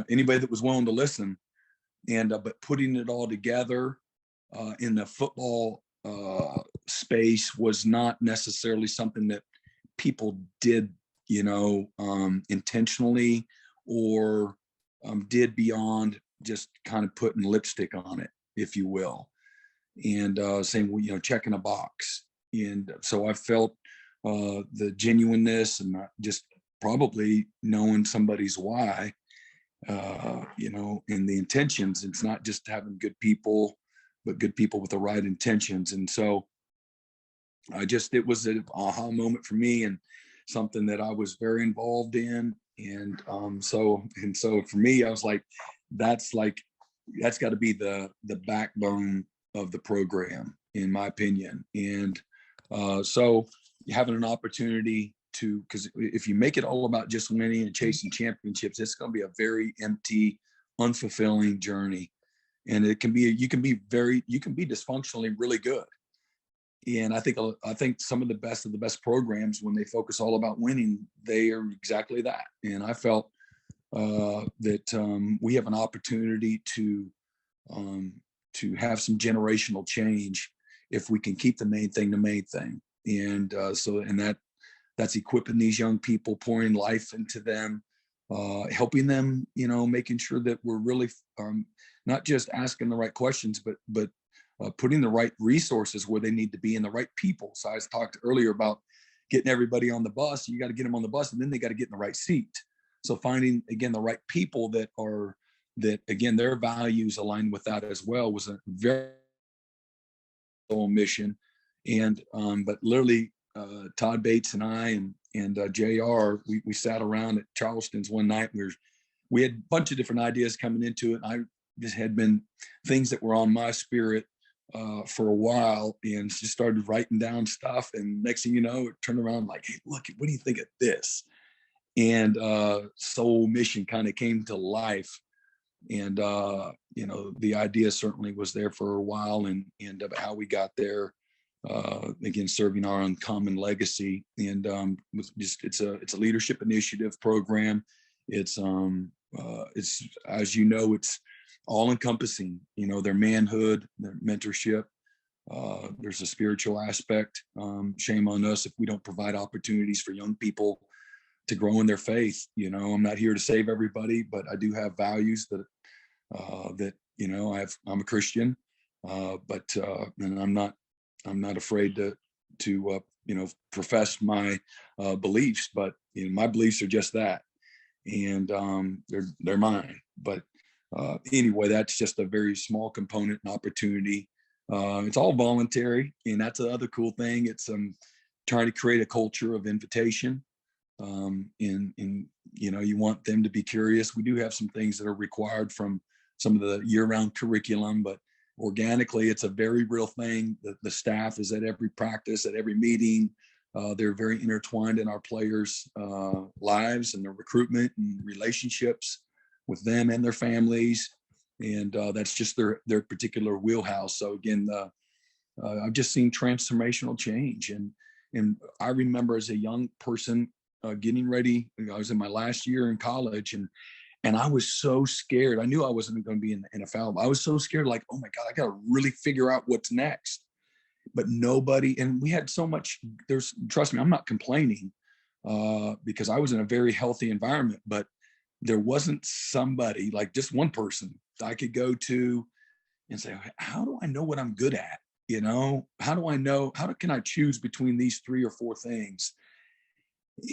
anybody that was willing to listen. And but putting it all together in the football space was not necessarily something that people did, intentionally, or did beyond just kind of putting lipstick on it. if you will, and saying, well, checking a box. And so I felt the genuineness and not just probably knowing somebody's why, and the intentions. It's not just having good people, but good people with the right intentions. And so it was an aha moment for me, and something that I was very involved in. And so for me, I was like, that's got to be the backbone of the program, in my opinion. And so having an opportunity to, because if you make it all about just winning and chasing championships, it's going to be a very empty, unfulfilling journey. And you can be dysfunctionally really good. And I think some of the best programs, when they focus all about winning, they are exactly that. And I felt that we have an opportunity to have some generational change if we can keep the main thing. And that's equipping these young people, pouring life into them, helping them, making sure that we're really not just asking the right questions, but putting the right resources where they need to be, and the right people. So I talked earlier about getting everybody on the bus. You got to get them on the bus, and then they got to get in the right seat. So finding, again, the right people that again, their values align with that as well was a very mission. And but literally Todd Bates and I and JR, we sat around at Charleston's one night. We had a bunch of different ideas coming into it. I just had been things that were on my spirit for a while, and just started writing down stuff. And next thing you know, it turned around like, hey, look, what do you think of this? And soul mission kind of came to life. And the idea certainly was there for a while, and how we got there, again, serving our uncommon legacy. And it's a leadership initiative program. It's as you know, it's all encompassing, their manhood, their mentorship. There's a spiritual aspect. Shame on us if we don't provide opportunities for young people to grow in their faith. I'm not here to save everybody, but I do have values that I'm a Christian, but and I'm not afraid to profess my beliefs, but my beliefs are just that, and they're mine. But anyway, that's just a very small component and opportunity. It's all voluntary, and that's the other cool thing. It's trying to create a culture of invitation. You want them to be curious. We do have some things that are required from some of the year-round curriculum, but organically, it's a very real thing. The staff is at every practice, at every meeting. They're very intertwined in our players' lives and their recruitment and relationships with them and their families. And that's just their particular wheelhouse. So again, I've just seen transformational change. And I remember as a young person getting ready, I was in my last year in college, and I was so scared. I knew I wasn't going to be in the NFL, but I was so scared, like, oh my God, I got to really figure out what's next. But nobody, and we had so much, trust me, I'm not complaining because I was in a very healthy environment, but there wasn't somebody, like just one person I could go to and say, how do I know what I'm good at? How do I know, can I choose between these 3 or 4 things?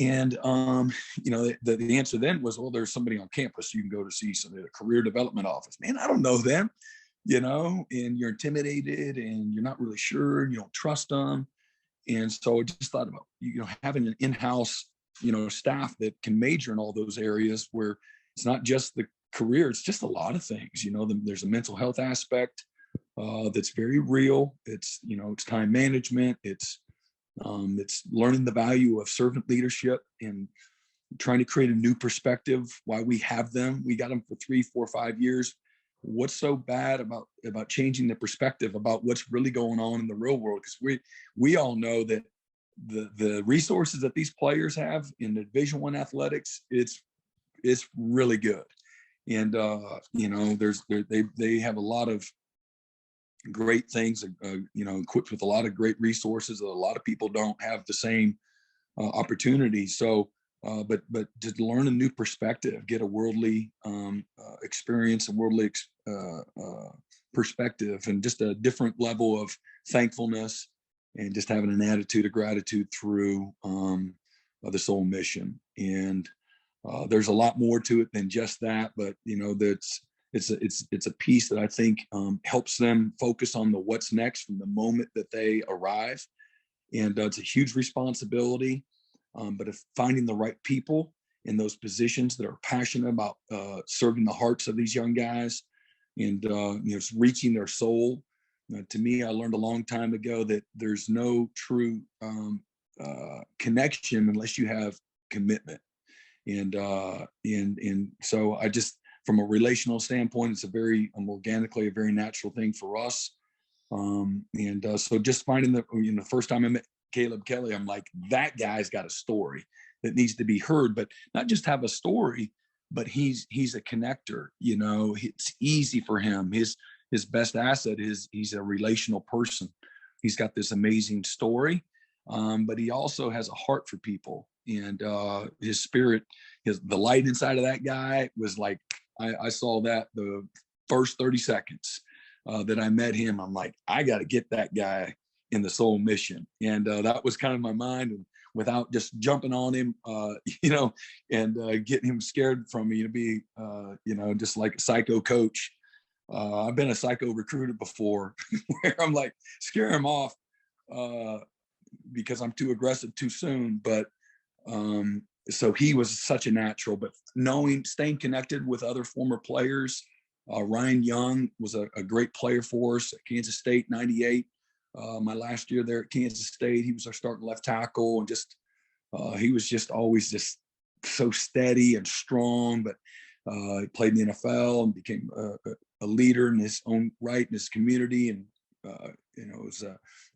And, the answer then was, well, there's somebody on campus you can go to see, so the career development office. Man, I don't know them, and you're intimidated and you're not really sure, and you don't trust them. And so I just thought about, having an in-house, staff that can major in all those areas, where it's not just the career, it's just a lot of things. There's a mental health aspect that's very real. It's, it's time management. It's learning the value of servant leadership and trying to create a new perspective. Why we have them. We got them for 3, 4, 5 years. What's so bad about changing the perspective about what's really going on in the real world? Because we all know that the resources that these players have in the Division I athletics, it's really good. And they have a lot of great things, equipped with a lot of great resources that a lot of people don't have the same opportunities. So, but to learn a new perspective, get a worldly experience, a worldly perspective and just a different level of thankfulness and just having an attitude of gratitude through the soul mission. And there's a lot more to it than just that, but it's a piece that I think helps them focus on the what's next from the moment that they arrive. And it's a huge responsibility, but if finding the right people in those positions that are passionate about serving the hearts of these young guys and reaching their soul. To me, I learned a long time ago that there's no true connection unless you have commitment. And so I just, from a relational standpoint, it's a very organically a very natural thing for us. So just finding the first time I met Caleb Kelly, I'm like, that guy's got a story that needs to be heard, but not just have a story, but he's a connector. It's easy for him. His best asset is he's a relational person. He's got this amazing story, but he also has a heart for people. And his spirit, the light inside of that guy was like, I saw that the first 30 seconds that I met him. I'm like, I got to get that guy in the soul mission. And that was kind of my mind. And without just jumping on him, and getting him scared from me to be, just like a psycho coach. I've been a psycho recruiter before where I'm like, scare him off because I'm too aggressive too soon. But so he was such a natural, but staying connected with other former players. Ryan Young was a great player for us at Kansas State, 98. My last year there at Kansas State, he was our starting left tackle, and he was just always just so steady and strong, but he played in the NFL and became a leader in his own right in his community, and was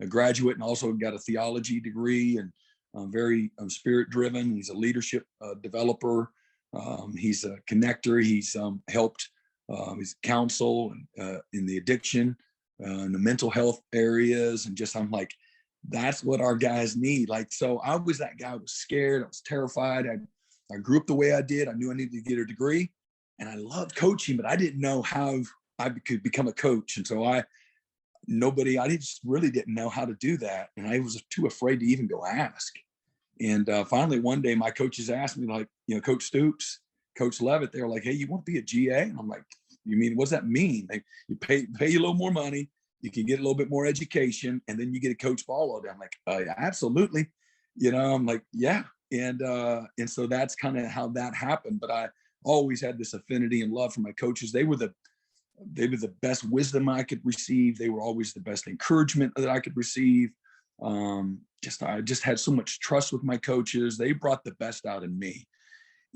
a graduate and also got a theology degree, and very spirit driven. He's a leadership developer. He's a connector. He's helped his counsel in the addiction, in the mental health areas, and I'm like, that's what our guys need. Like, so I was that guy. I was scared. I was terrified. I grew up the way I did. I knew I needed to get a degree, and I loved coaching, but I didn't know how I could become a coach. And so I just really didn't know how to do that. And I was too afraid to even go ask. And finally, one day my coaches asked me, like, Coach Stoops, Coach Levitt, they were like, hey, you want to be a GA? And I'm like, you mean, what's that mean? You pay you a little more money, you can get a little bit more education, and then you get to coach ball all day. I'm like, yeah, absolutely. I'm like, yeah. And so that's kind of how that happened. But I always had this affinity and love for my coaches. They were the best wisdom I could receive. They were always the best encouragement that I could receive. I just had so much trust with my coaches. They brought the best out in me.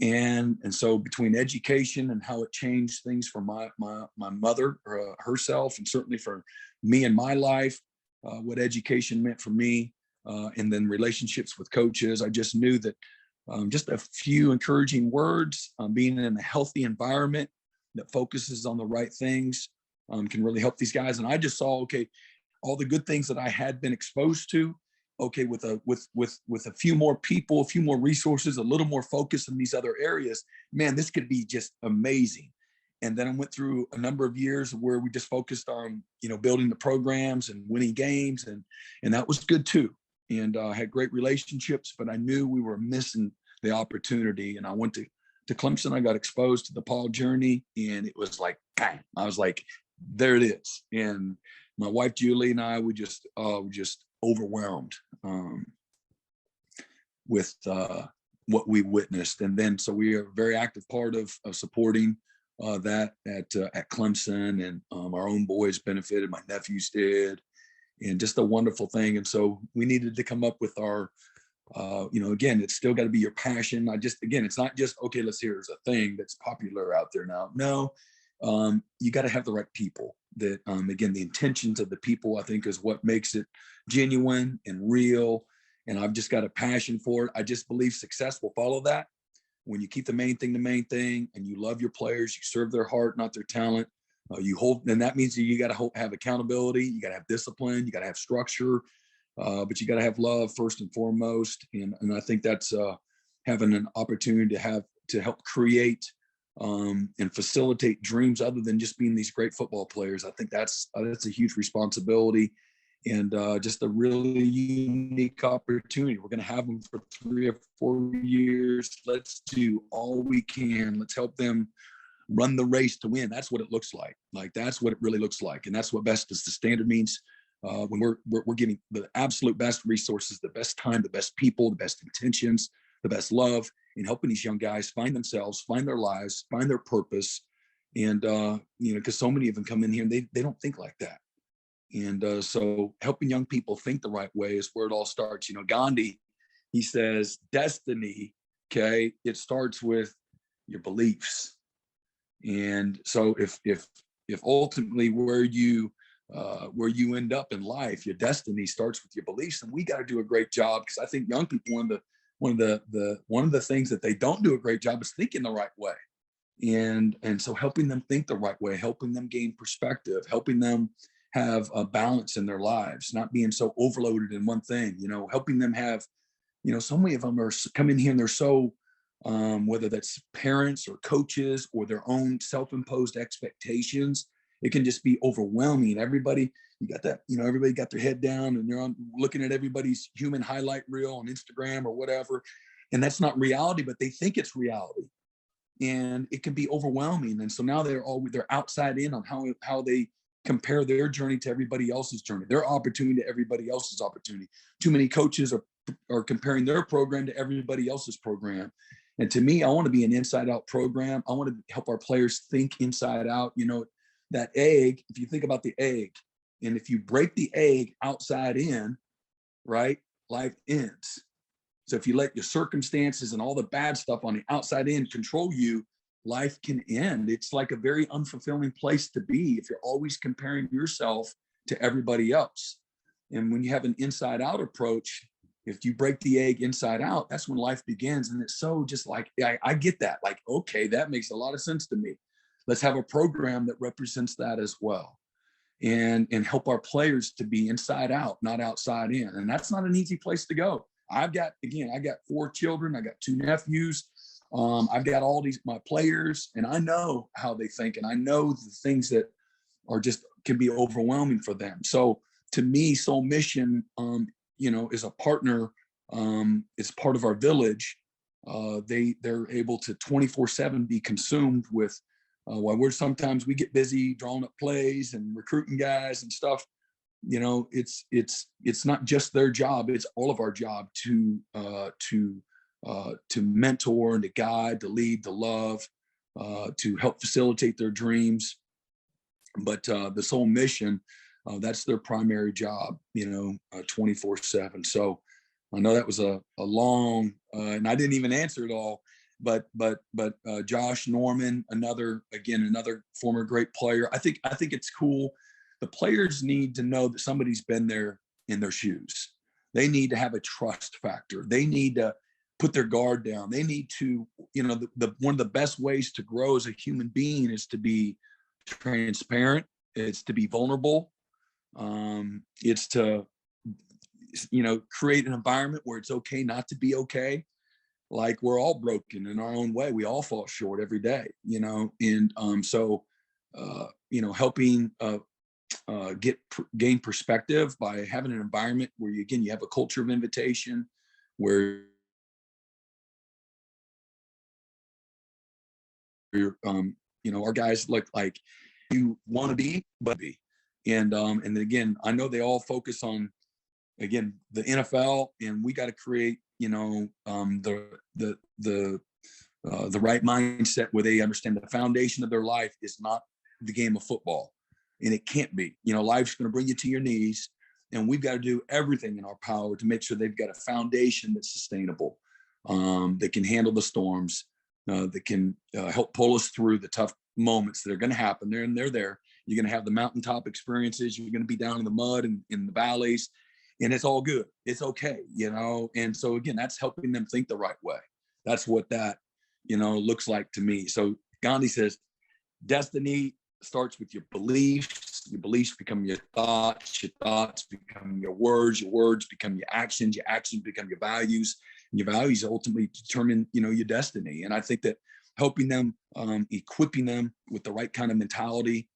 And so between education and how it changed things for my mother herself, and certainly for me in my life, what education meant for me, and then relationships with coaches, I just knew that just a few encouraging words, being in a healthy environment that focuses on the right things, can really help these guys. And I just saw, okay, all the good things that I had been exposed to, okay, with a few more people, a few more resources, a little more focus in these other areas, man, this could be just amazing. And then I went through a number of years where we just focused on, building the programs and winning games, and that was good too. And I had great relationships, but I knew we were missing the opportunity. And I went to Clemson. I got exposed to the Paul journey, and it was like, bang, I was like, there it is. And my wife, Julie, and I, we just overwhelmed with what we witnessed. And then, so we are a very active part of supporting that at Clemson, and our own boys benefited, my nephews did, and just a wonderful thing. And so we needed to come up with our, again, it's still got to be your passion. It's not just, okay, here's a thing that's popular out there now. No, you got to have the right people. That, again, the intentions of the people, I think, is what makes it genuine and real. And I've just got a passion for it. I just believe success will follow that. When you keep the main thing, and you love your players, you serve their heart, not their talent. And that means that you got to have accountability. You got to have discipline. You got to have structure, but you got to have love first and foremost. And I think that's having an opportunity to help create and facilitate dreams other than just being these great football players. I think that's a huge responsibility and just a really unique opportunity. We're going to have them for 3 or 4 years. Let's do all we can. Let's help them run the race to win. That's what it looks like. Like, that's what it really looks like. And that's what best is the standard means. When we're getting the absolute best resources, the best time, the best people, the best intentions, the best love, and helping these young guys find themselves, find their lives, find their purpose. And, because so many of them come in here and they don't think like that. And so helping young people think the right way is where it all starts. Gandhi, he says, destiny, okay, it starts with your beliefs. And so if ultimately where you end up in life, your destiny starts with your beliefs, and we got to do a great job, because I think young people, one of the things that they don't do a great job is thinking the right way. And so helping them think the right way, helping them gain perspective, helping them have a balance in their lives, not being so overloaded in one thing, helping them have, so many of them are come in here and they're so, whether that's parents or coaches or their own self-imposed expectations, it can just be overwhelming. Everybody got their head down and they're looking at everybody's human highlight reel on Instagram or whatever. And that's not reality, but they think it's reality. And it can be overwhelming. And so now they're outside in on how they compare their journey to everybody else's journey, their opportunity to everybody else's opportunity. Too many coaches are comparing their program to everybody else's program. And to me, I want to be an inside out program. I want to help our players think inside out. That egg, if you think about the egg, and if you break the egg outside in, right, life ends. So if you let your circumstances and all the bad stuff on the outside in control you, life can end. It's like a very unfulfilling place to be if you're always comparing yourself to everybody else. And when you have an inside out approach, if you break the egg inside out, that's when life begins. And it's so just like, I get that. Like, okay, that makes a lot of sense to me. Let's have a program that represents that as well, and help our players to be inside out, not outside in. And that's not an easy place to go. I got 4 children. I got 2 nephews. I've got all my players, and I know how they think, and I know the things that are just can be overwhelming for them. So to me, Soul Mission, is a partner. It's part of our village. They're able to 24/7 be consumed with. While sometimes we get busy drawing up plays and recruiting guys and stuff, it's not just their job; it's all of our job to mentor and to guide, to lead, to love, to help facilitate their dreams. But the Soul Mission, that's their primary job, 24/7. So I know that was a long, and I didn't even answer it all. But Josh Norman, another former great player. I think it's cool. The players need to know that somebody's been there in their shoes. They need to have a trust factor. They need to put their guard down. They need to, one of the best ways to grow as a human being is to be transparent. It's to be vulnerable. It's to, create an environment where it's okay not to be okay. Like, we're all broken in our own way. We all fall short every day, and so helping gain perspective by having an environment where you have a culture of invitation, where our guys look like you want to be, but be. And again, I know they all focus on, again, the NFL, and we got to create, the right mindset where they understand the foundation of their life is not the game of football, and it can't be. Life's going to bring you to your knees, and we've got to do everything in our power to make sure they've got a foundation that's sustainable, that can handle the storms, that can help pull us through the tough moments that are going to happen. They're there. You're going to have the mountaintop experiences. You're going to be down in the mud and in the valleys. And it's all good. It's okay, And so again, that's helping them think the right way. That's what that, looks like to me. So Gandhi says, destiny starts with your beliefs. Your beliefs become your thoughts become your words become your actions become your values, and your values ultimately determine, your destiny. And I think that helping them, equipping them with the right kind of mentality.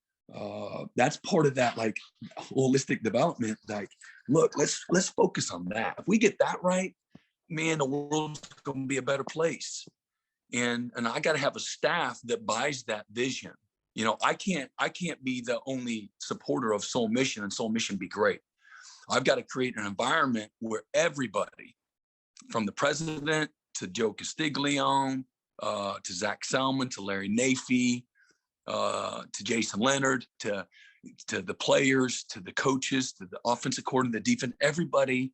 That's part of that, like, holistic development. Like, look, let's focus on that. If we get that right, man, the world's going to be a better place. And I got to have a staff that buys that vision. You know, I can't be the only supporter of Soul Mission and Soul Mission be great. I've got to create an environment where everybody, from the president to Joe Castiglione, to Zach Selman, to Larry Nafee, to Jason Leonard, to the players, to the coaches, to the offensive coordinator, the defense, everybody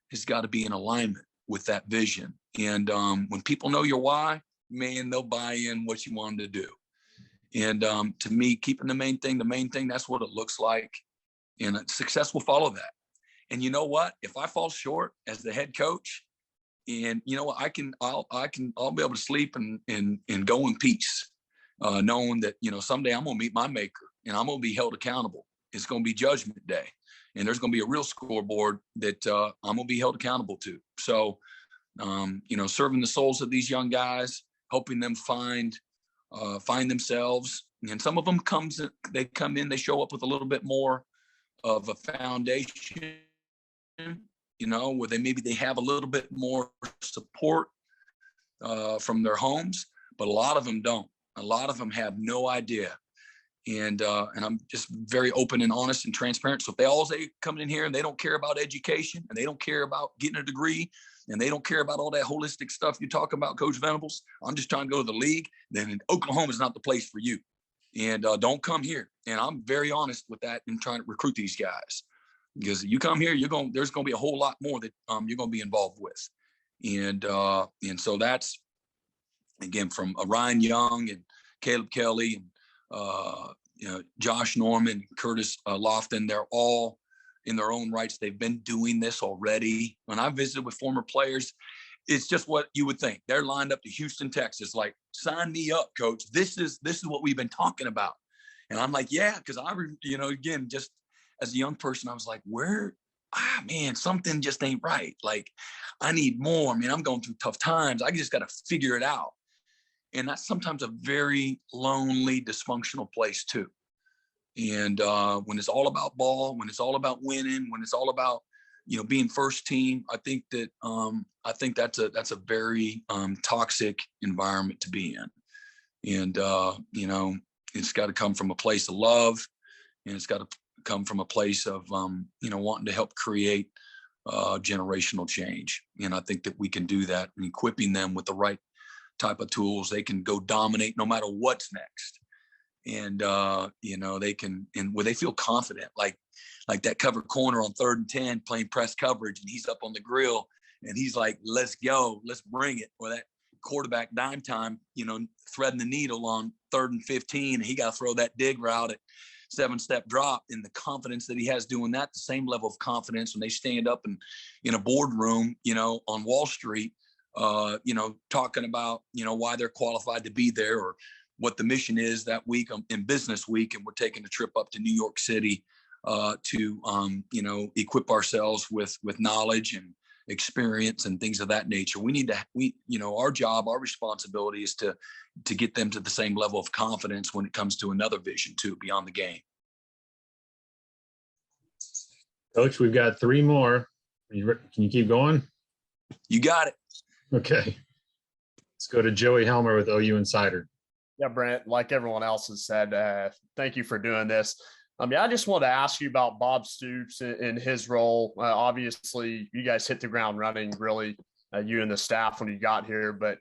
has got to be in alignment with that vision. And when people know your why, man, they'll buy in what you want them to do. And to me, keeping the main thing, that's what it looks like. And success will follow that. And you know what? If I fall short as the head coach, and you know what, I'll be able to sleep and go in peace, knowing that, you know, someday I'm gonna meet my maker and I'm gonna be held accountable. It's gonna be judgment day, and there's gonna be a real scoreboard that I'm gonna be held accountable to. So, you know, serving the souls of these young guys, helping them find themselves. And some of them they come in, they show up with a little bit more of a foundation, you know, where they have a little bit more support from their homes, but a lot of them don't. A lot of them have no idea. And I'm just very open and honest and transparent. So if they come in here and they don't care about education, and they don't care about getting a degree, and they don't care about all that holistic stuff you talk about, Coach Venables, I'm just trying to go to the league, then Oklahoma is not the place for you. And don't come here. And I'm very honest with that in trying to recruit these guys. Because you come here, there's going to be a whole lot more that you're going to be involved with. And so that's, again, from Ryan Young and Caleb Kelly and you know, Josh Norman, Curtis Lofton, they're all in their own rights. They've been doing this already. When I visited with former players, it's just what you would think. They're lined up to Houston, Texas, like, sign me up, coach. This is what we've been talking about. And I'm like, yeah, because you know, again, just as a young person, I was like, man, something just ain't right. Like, I need more. I mean, I'm going through tough times. I just got to figure it out. And that's sometimes a very lonely, dysfunctional place too. And when it's all about ball, when it's all about winning, when it's all about, you know, being first team, I think that's a very toxic environment to be in. And you know, it's got to come from a place of love, and it's got to come from a place of you know, wanting to help create generational change. And I think that we can do that, and equipping them with the right type of tools. They can go dominate no matter what's next. And you know, they can, and where they feel confident, like that cover corner on 3rd and 10 playing press coverage, and he's up on the grill and he's like, let's go, let's bring it. Or that quarterback dime time, you know, threading the needle on 3rd and 15, and he got to throw that dig route at 7-step drop, and the confidence that he has doing that, the same level of confidence when they stand up in a boardroom, you know, on Wall Street, you know, talking about, you know, why they're qualified to be there, or what the mission is that week in Business Week. And we're taking a trip up to New York City to, you know, equip ourselves with knowledge and experience and things of that nature. You know, our job, our responsibility is to get them to the same level of confidence when it comes to another vision too, beyond the game. Coach, we've got 3 more. Can you keep going? You got it. Okay. Let's go to Joey Helmer with OU Insider. Yeah, Brent, like everyone else has said, thank you for doing this. I just wanted to ask you about Bob Stoops and his role. Obviously, you guys hit the ground running, really, you and the staff when you got here, but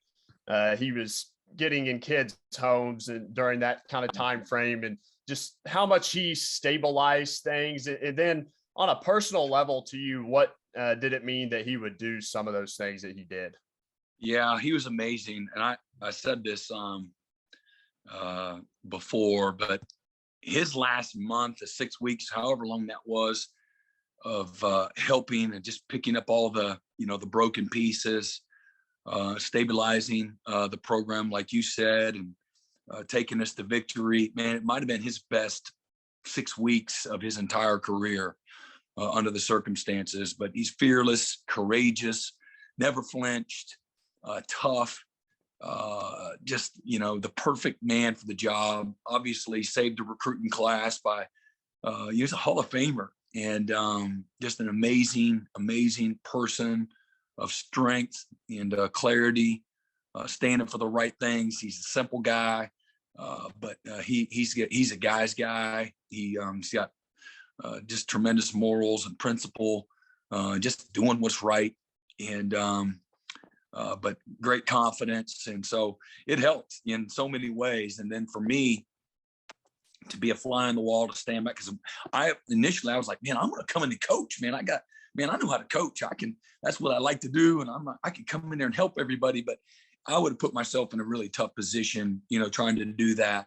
he was getting in kids' homes and during that kind of time frame, and just how much he stabilized things. And then on a personal level to you, what did it mean that he would do some of those things that he did? Yeah, he was amazing. And I said this before, but his last month to 6 weeks, however long that was, of helping and just picking up all the, you know, the broken pieces, stabilizing the program, like you said, and taking us to victory. Man, it might have been his best 6 weeks of his entire career under the circumstances. But he's fearless, courageous, never flinched, tough. just, the perfect man for the job. Obviously saved a recruiting class by, he's a Hall of Famer, and just an amazing person of strength and clarity, standing for the right things. He's a simple guy, but he's a guy's guy. He's got just tremendous morals and principle, just doing what's right, and but great confidence. And so it helped in so many ways. And then for me to be a fly on the wall, to stand back, because initially I was like, man, I'm going to come in and coach, man. I know how to coach. That's what I like to do. And I can come in there and help everybody, but I would have put myself in a really tough position, trying to do that.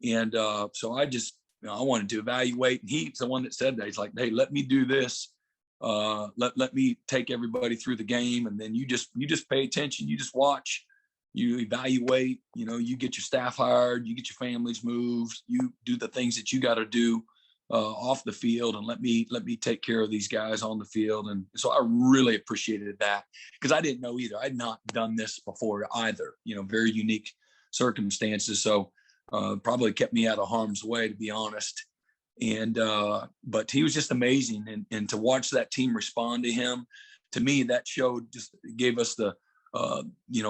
And so I wanted to evaluate, and he's the one that said that. He's like, hey, let me do this. Let me take everybody through the game, and then you just pay attention, you just watch, you evaluate, you get your staff hired, you get your families moved, you do the things that you got to do off the field, and let me take care of these guys on the field. And so I really appreciated that, because I didn't know either. I'd not done this before either, very unique circumstances. So probably kept me out of harm's way, to be honest. And but he was just amazing, and to watch that team respond to him, to me, that gave us the a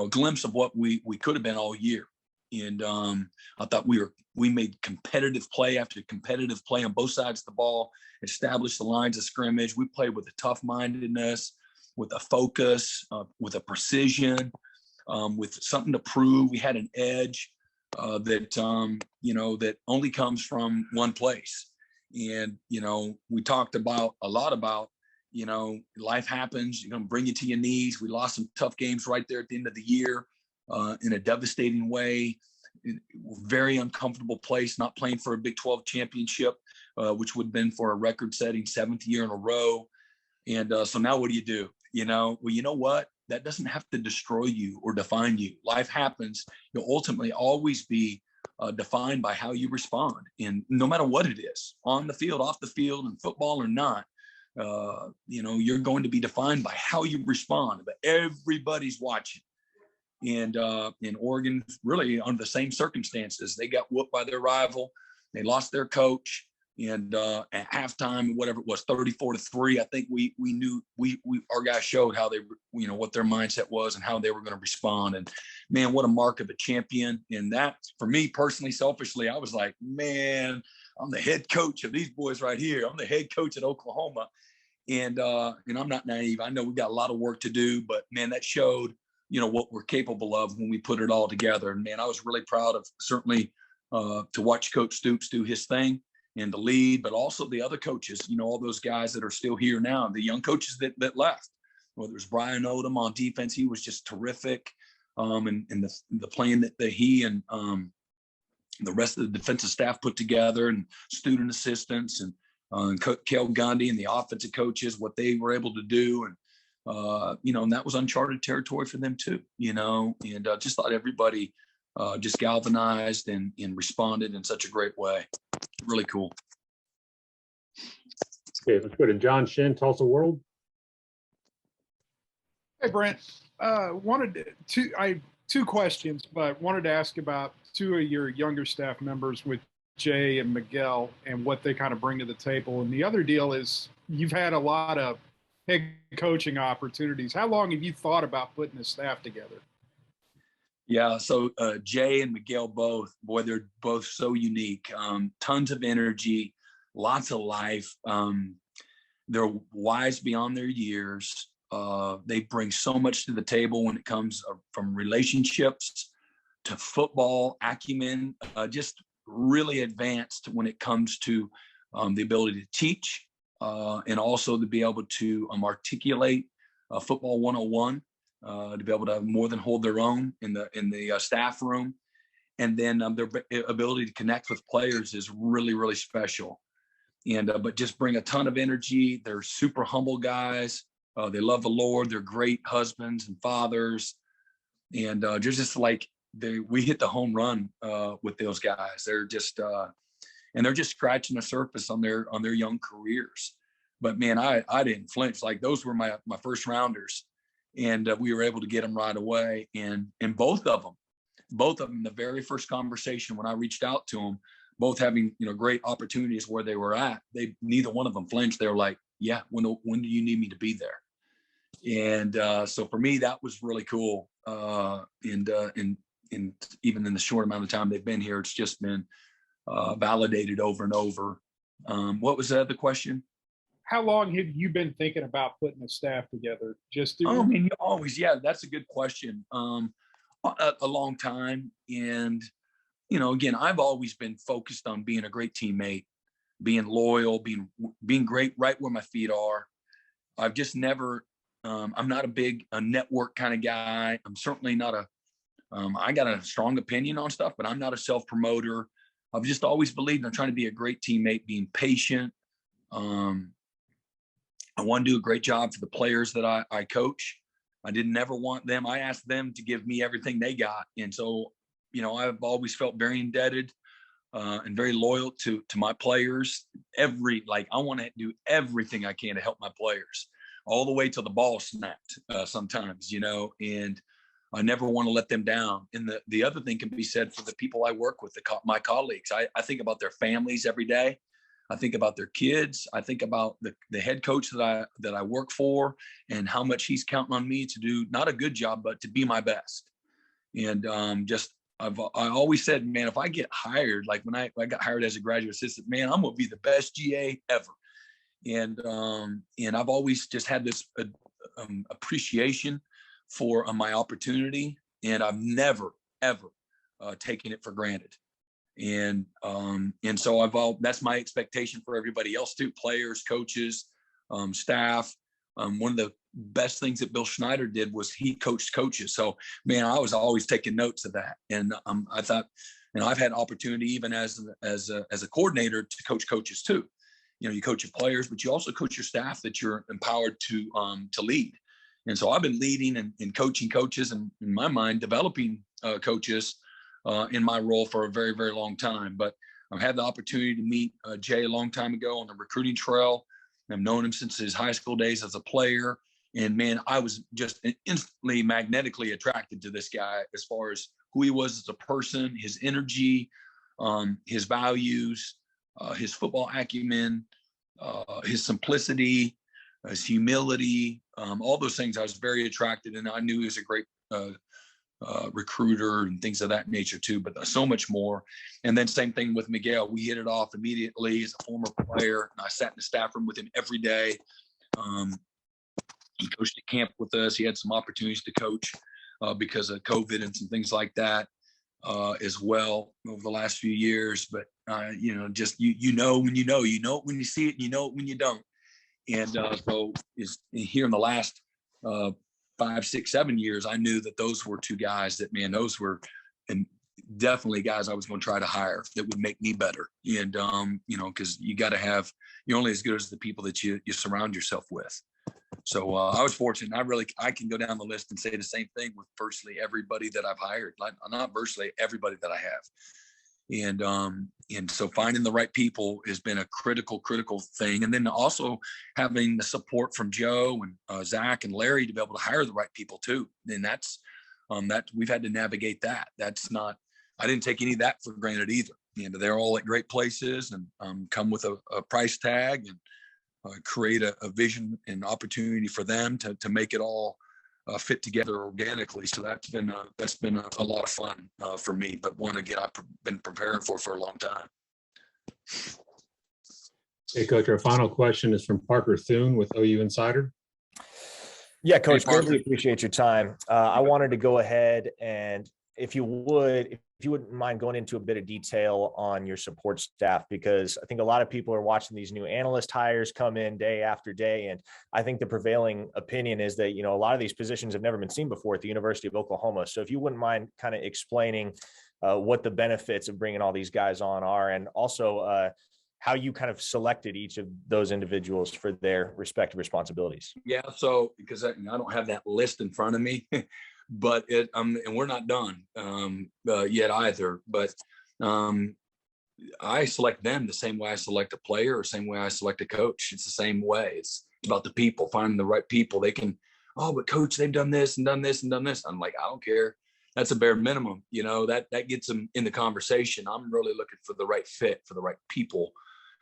glimpse of what we could have been all year. And I thought we made competitive play after competitive play on both sides of the ball, established the lines of scrimmage. We played with a tough mindedness, with a focus, with a precision, with something to prove. We had an edge that only comes from one place. And, we talked a lot about, life happens, you're going to bring you to your knees. We lost some tough games right there at the end of the year in a devastating way. Very uncomfortable place, not playing for a Big 12 championship, which would have been for a record-setting 7th year in a row. And so now what do? Well, you know what? That doesn't have to destroy you or define you. Life happens. You'll ultimately always be defined by how you respond. And no matter what it is, on the field, off the field, in football or not, you're going to be defined by how you respond. But everybody's watching. And in Oregon, really under the same circumstances, they got whooped by their rival. They lost their coach. And at halftime, whatever it was, 34-3, I think we knew our guys showed how they, what their mindset was and how they were going to respond. And man, what a mark of a champion. And that, for me personally, selfishly, I was like, man, I'm the head coach of these boys right here. I'm the head coach at Oklahoma. And I'm not naive. I know we got a lot of work to do, but man, that showed, what we're capable of when we put it all together. And man, I was really proud of certainly to watch Coach Stoops do his thing and the lead, but also the other coaches, all those guys that are still here now, the young coaches that left, whether it was Brian Odom on defense, he was just terrific. And the plan that he and the rest of the defensive staff put together, and student assistants and Kel Gundy and the offensive coaches, what they were able to do. And, and that was uncharted territory for them too, and just thought everybody just galvanized and responded in such a great way. Really cool. Okay, let's go to John Shin, Tulsa World. Hey, Brent. I have two questions, but wanted to ask about two of your younger staff members with Jay and Miguel and what they kind of bring to the table. And the other deal is you've had a lot of head coaching opportunities. How long have you thought about putting the staff together? Yeah, so Jay and Miguel they're both so unique. Tons of energy, lots of life. They're wise beyond their years. They bring so much to the table when it comes from relationships to football acumen, just really advanced when it comes to the ability to teach and also to be able to articulate football 101. To be able to more than hold their own in the staff room. And then their ability to connect with players is really, really special. And but just bring a ton of energy. They're super humble guys. They love the Lord. They're great husbands and fathers. And they're just like, we hit the home run with those guys. They're just and they're just scratching the surface on their young careers. But man, I didn't flinch. Like those were my first rounders. and we were able to get them right away. And both of them, the very first conversation when I reached out to them, both having, great opportunities where they were at, neither one of them flinched. They were like, yeah, when do you need me to be there? And so for me, that was really cool. And even in the short amount of time they've been here, it's just been validated over and over. What was the other question? How long have you been thinking about putting a staff together? You always, yeah, that's a good question. A long time. And, again, I've always been focused on being a great teammate, being loyal, being great right where my feet are. I've just never, I'm not a network kind of guy. I'm certainly not I got a strong opinion on stuff, but I'm not a self-promoter. I've just always believed in trying to be a great teammate, being patient. I want to do a great job for the players that I coach. I didn't never want them. I asked them to give me everything they got. And so, I've always felt very indebted and very loyal to my players. I want to do everything I can to help my players all the way till the ball snapped sometimes, and I never want to let them down. And the other thing can be said for the people I work with, my colleagues. I think about their families every day. I think about their kids. I think about the head coach that I work for and how much he's counting on me to do not a good job, but to be my best. And I always said, man, if I get hired, like when I got hired as a graduate assistant, man, I'm gonna be the best GA ever. And I've always just had this appreciation for my opportunity, and I've never ever taken it for granted. And so that's my expectation for everybody else too, players, coaches, staff. One of the best things that Bill Schneider did was he coached coaches. So, man, I was always taking notes of that. And I thought, I've had opportunity even as a coordinator to coach coaches too. You coach your players, but you also coach your staff that you're empowered to lead. And so I've been leading and coaching coaches, and in my mind, developing coaches in my role for a very, very long time. But I've had the opportunity to meet Jay a long time ago on the recruiting trail. I've known him since his high school days as a player. And man, I was just instantly magnetically attracted to this guy as far as who he was as a person, his energy, his values, his football acumen, his simplicity, his humility, all those things. I was very attracted, and I knew he was a great recruiter and things of that nature too, but so much more. And then same thing with Miguel. We hit it off immediately as a former player. And I sat in the staff room with him every day. He coached at camp with us. He had some opportunities to coach because of COVID and some things like that as well over the last few years. But just you know when you know it when you see it, you know it when you don't. And so is here in the last 5, 6, 7 years, I knew that those were two guys that, man, those were and definitely guys I was going to try to hire that would make me better. And because you got to have, you're only as good as the people that you surround yourself with. So I was fortunate. I can go down the list and say the same thing with virtually everybody that I've hired. Not virtually everybody that I have. And so finding the right people has been a critical thing. And then also having the support from Joe and Zach and Larry to be able to hire the right people too. And that's that we've had to navigate that. I didn't take any of that for granted either. They're all at great places and come with a price tag and create a vision and opportunity for them to make it all fit together organically. So that's been a lot of fun for me, but one, again, I've been preparing for a long time. Hey, Coach, our final question is from Parker Thune with OU Insider. Yeah, Coach, greatly appreciate your time. I wanted to go ahead and if you wouldn't mind going into a bit of detail on your support staff, because I think a lot of people are watching these new analyst hires come in day after day. And I think the prevailing opinion is that, a lot of these positions have never been seen before at the University of Oklahoma. So if you wouldn't mind kind of explaining what the benefits of bringing all these guys on are, and also how you kind of selected each of those individuals for their respective responsibilities. Yeah. So because I don't have that list in front of me, but and we're not done yet either. But I select them the same way I select a player or same way I select a coach. It's the same way. It's about the people, finding the right people. oh, but coach, they've done this and done this and done this. I'm like, I don't care. That's a bare minimum. That gets them in the conversation. I'm really looking for the right fit for the right people.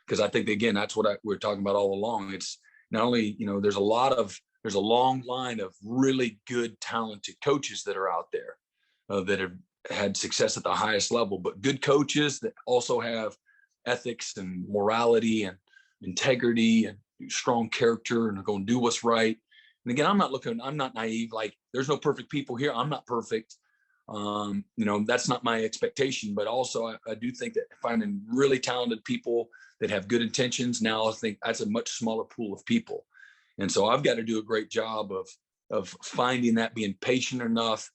Because I think, again, that's what we're talking about all along. It's not only, there's a long line of really good, talented coaches that are out there that have had success at the highest level, but good coaches that also have ethics and morality and integrity and strong character and are going to do what's right. And again, I'm not naive. Like, there's no perfect people here. I'm not perfect. That's not my expectation, but also I do think that finding really talented people that have good intentions, now I think that's a much smaller pool of people. And so I've got to do a great job of finding that, being patient enough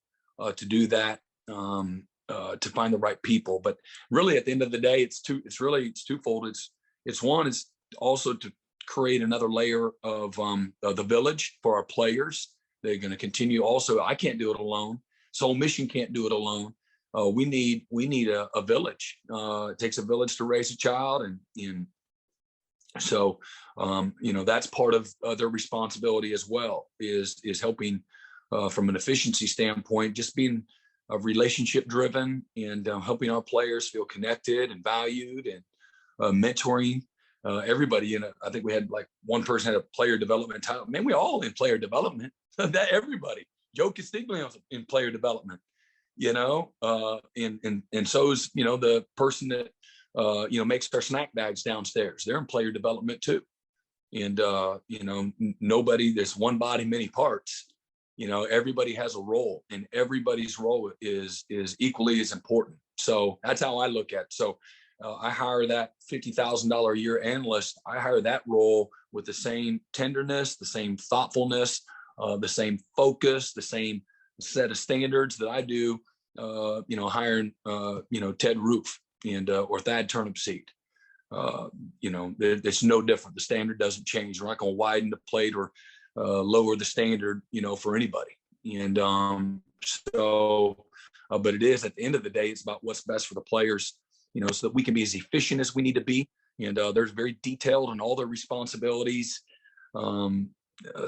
to do that, to find the right people. But really at the end of the day, it's twofold. It's one is also to create another layer of the village for our players. They're going to continue. Also, I can't do it alone. Soul Mission can't do it alone. We need a village. It takes a village to raise a child, and so that's part of their responsibility as well. Is helping from an efficiency standpoint, just being relationship driven and helping our players feel connected and valued, and mentoring everybody. I think we had like one person had a player development title. Man, we all in player development. That everybody. Joe Castiglione in player development. And so is, the person that, makes our snack bags downstairs. They're in player development too. And, nobody, there's one body, many parts. Everybody has a role, and everybody's role is equally as important. So that's how I look at it. So I hire that $50,000 a year analyst. I hire that role with the same tenderness, the same thoughtfulness, the same focus, the same set of standards that I do, hiring, Ted Roof and or Thad Turnipseed. It's no different. The standard doesn't change. We're not going to widen the plate or lower the standard, for anybody. And but it is, at the end of the day, it's about what's best for the players, so that we can be as efficient as we need to be. And there's very detailed on all their responsibilities.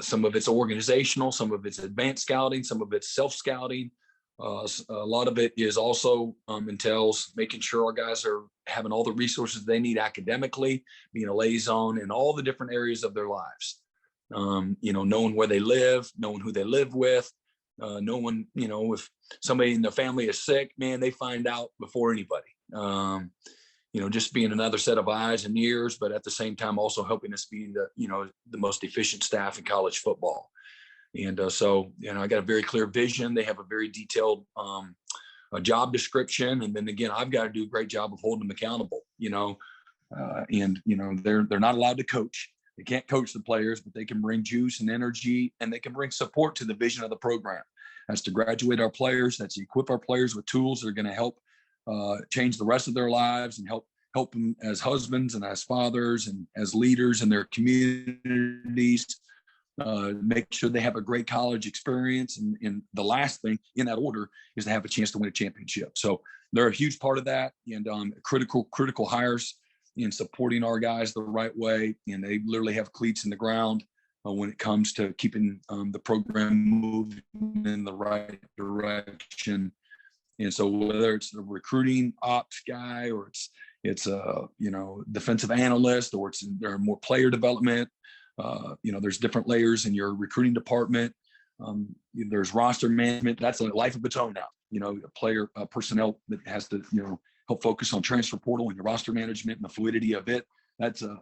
Some of it's organizational, some of it's advanced scouting, some of it's self-scouting. A lot of it is also entails making sure our guys are having all the resources they need academically, being a liaison in all the different areas of their lives. Knowing where they live, knowing who they live with, knowing, if somebody in their family is sick, man, they find out before anybody. Just being another set of eyes and ears, but at the same time also helping us be the most efficient staff in college football. And I got a very clear vision. They have a very detailed a job description, and then again, I've got to do a great job of holding them accountable. They're not allowed to coach. They can't coach the players, but they can bring juice and energy, and they can bring support to the vision of the program. That's to graduate our players. That's to equip our players with tools that are going to help change the rest of their lives and help them as husbands and as fathers and as leaders in their communities, make sure they have a great college experience. And the last thing in that order is to have a chance to win a championship. So they're a huge part of that, and critical hires in supporting our guys the right way. And they literally have cleats in the ground when it comes to keeping the program moving in the right direction. And so whether it's a recruiting ops guy, or it's a defensive analyst, or there are more player development, there's different layers in your recruiting department. There's roster management. That's a life of its own now. A player personnel that has to help focus on transfer portal and your roster management and the fluidity of it. That's a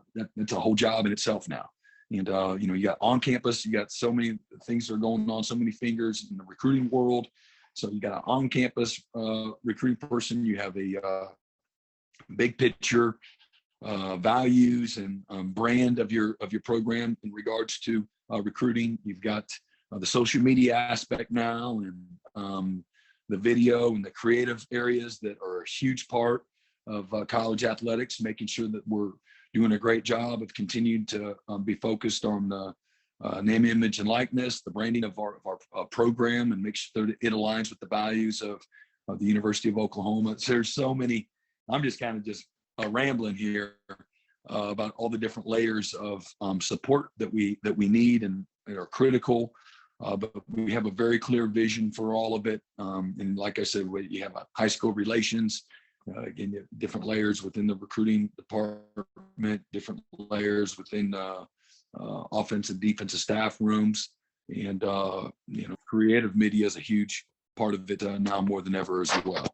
whole job in itself now. And you got on campus, you got so many things that are going on, so many fingers in the recruiting world. So you got an on-campus recruiting person. You have a big picture values and brand of your program in regards to recruiting. You've got the social media aspect now, and the video and the creative areas that are a huge part of college athletics, making sure that we're doing a great job of continuing to be focused on the name, image, and likeness, the branding of our program, and make sure that it aligns with the values of the University of Oklahoma. So there's so many. I'm just kind of rambling here about all the different layers of support that we need and are critical. But we have a very clear vision for all of it. And like I said, you have a high school relations, again, you have different layers within the recruiting department, different layers within offensive, defensive staff rooms, and creative media is a huge part of it now more than ever as well.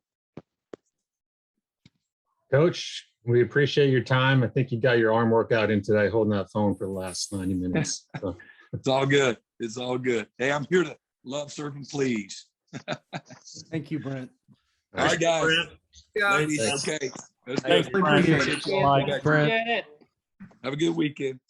Coach, we appreciate your time. I think you got your arm workout in today, holding that phone for the last 90 minutes. So. It's all good. It's all good. Hey, I'm here to love, serve, and please. Thank you, Brent. All right, guys. Brent. Ladies, Thanks. okay. Let's go. Thanks, Brent. Appreciate it. Brent. Yeah. Have a good weekend.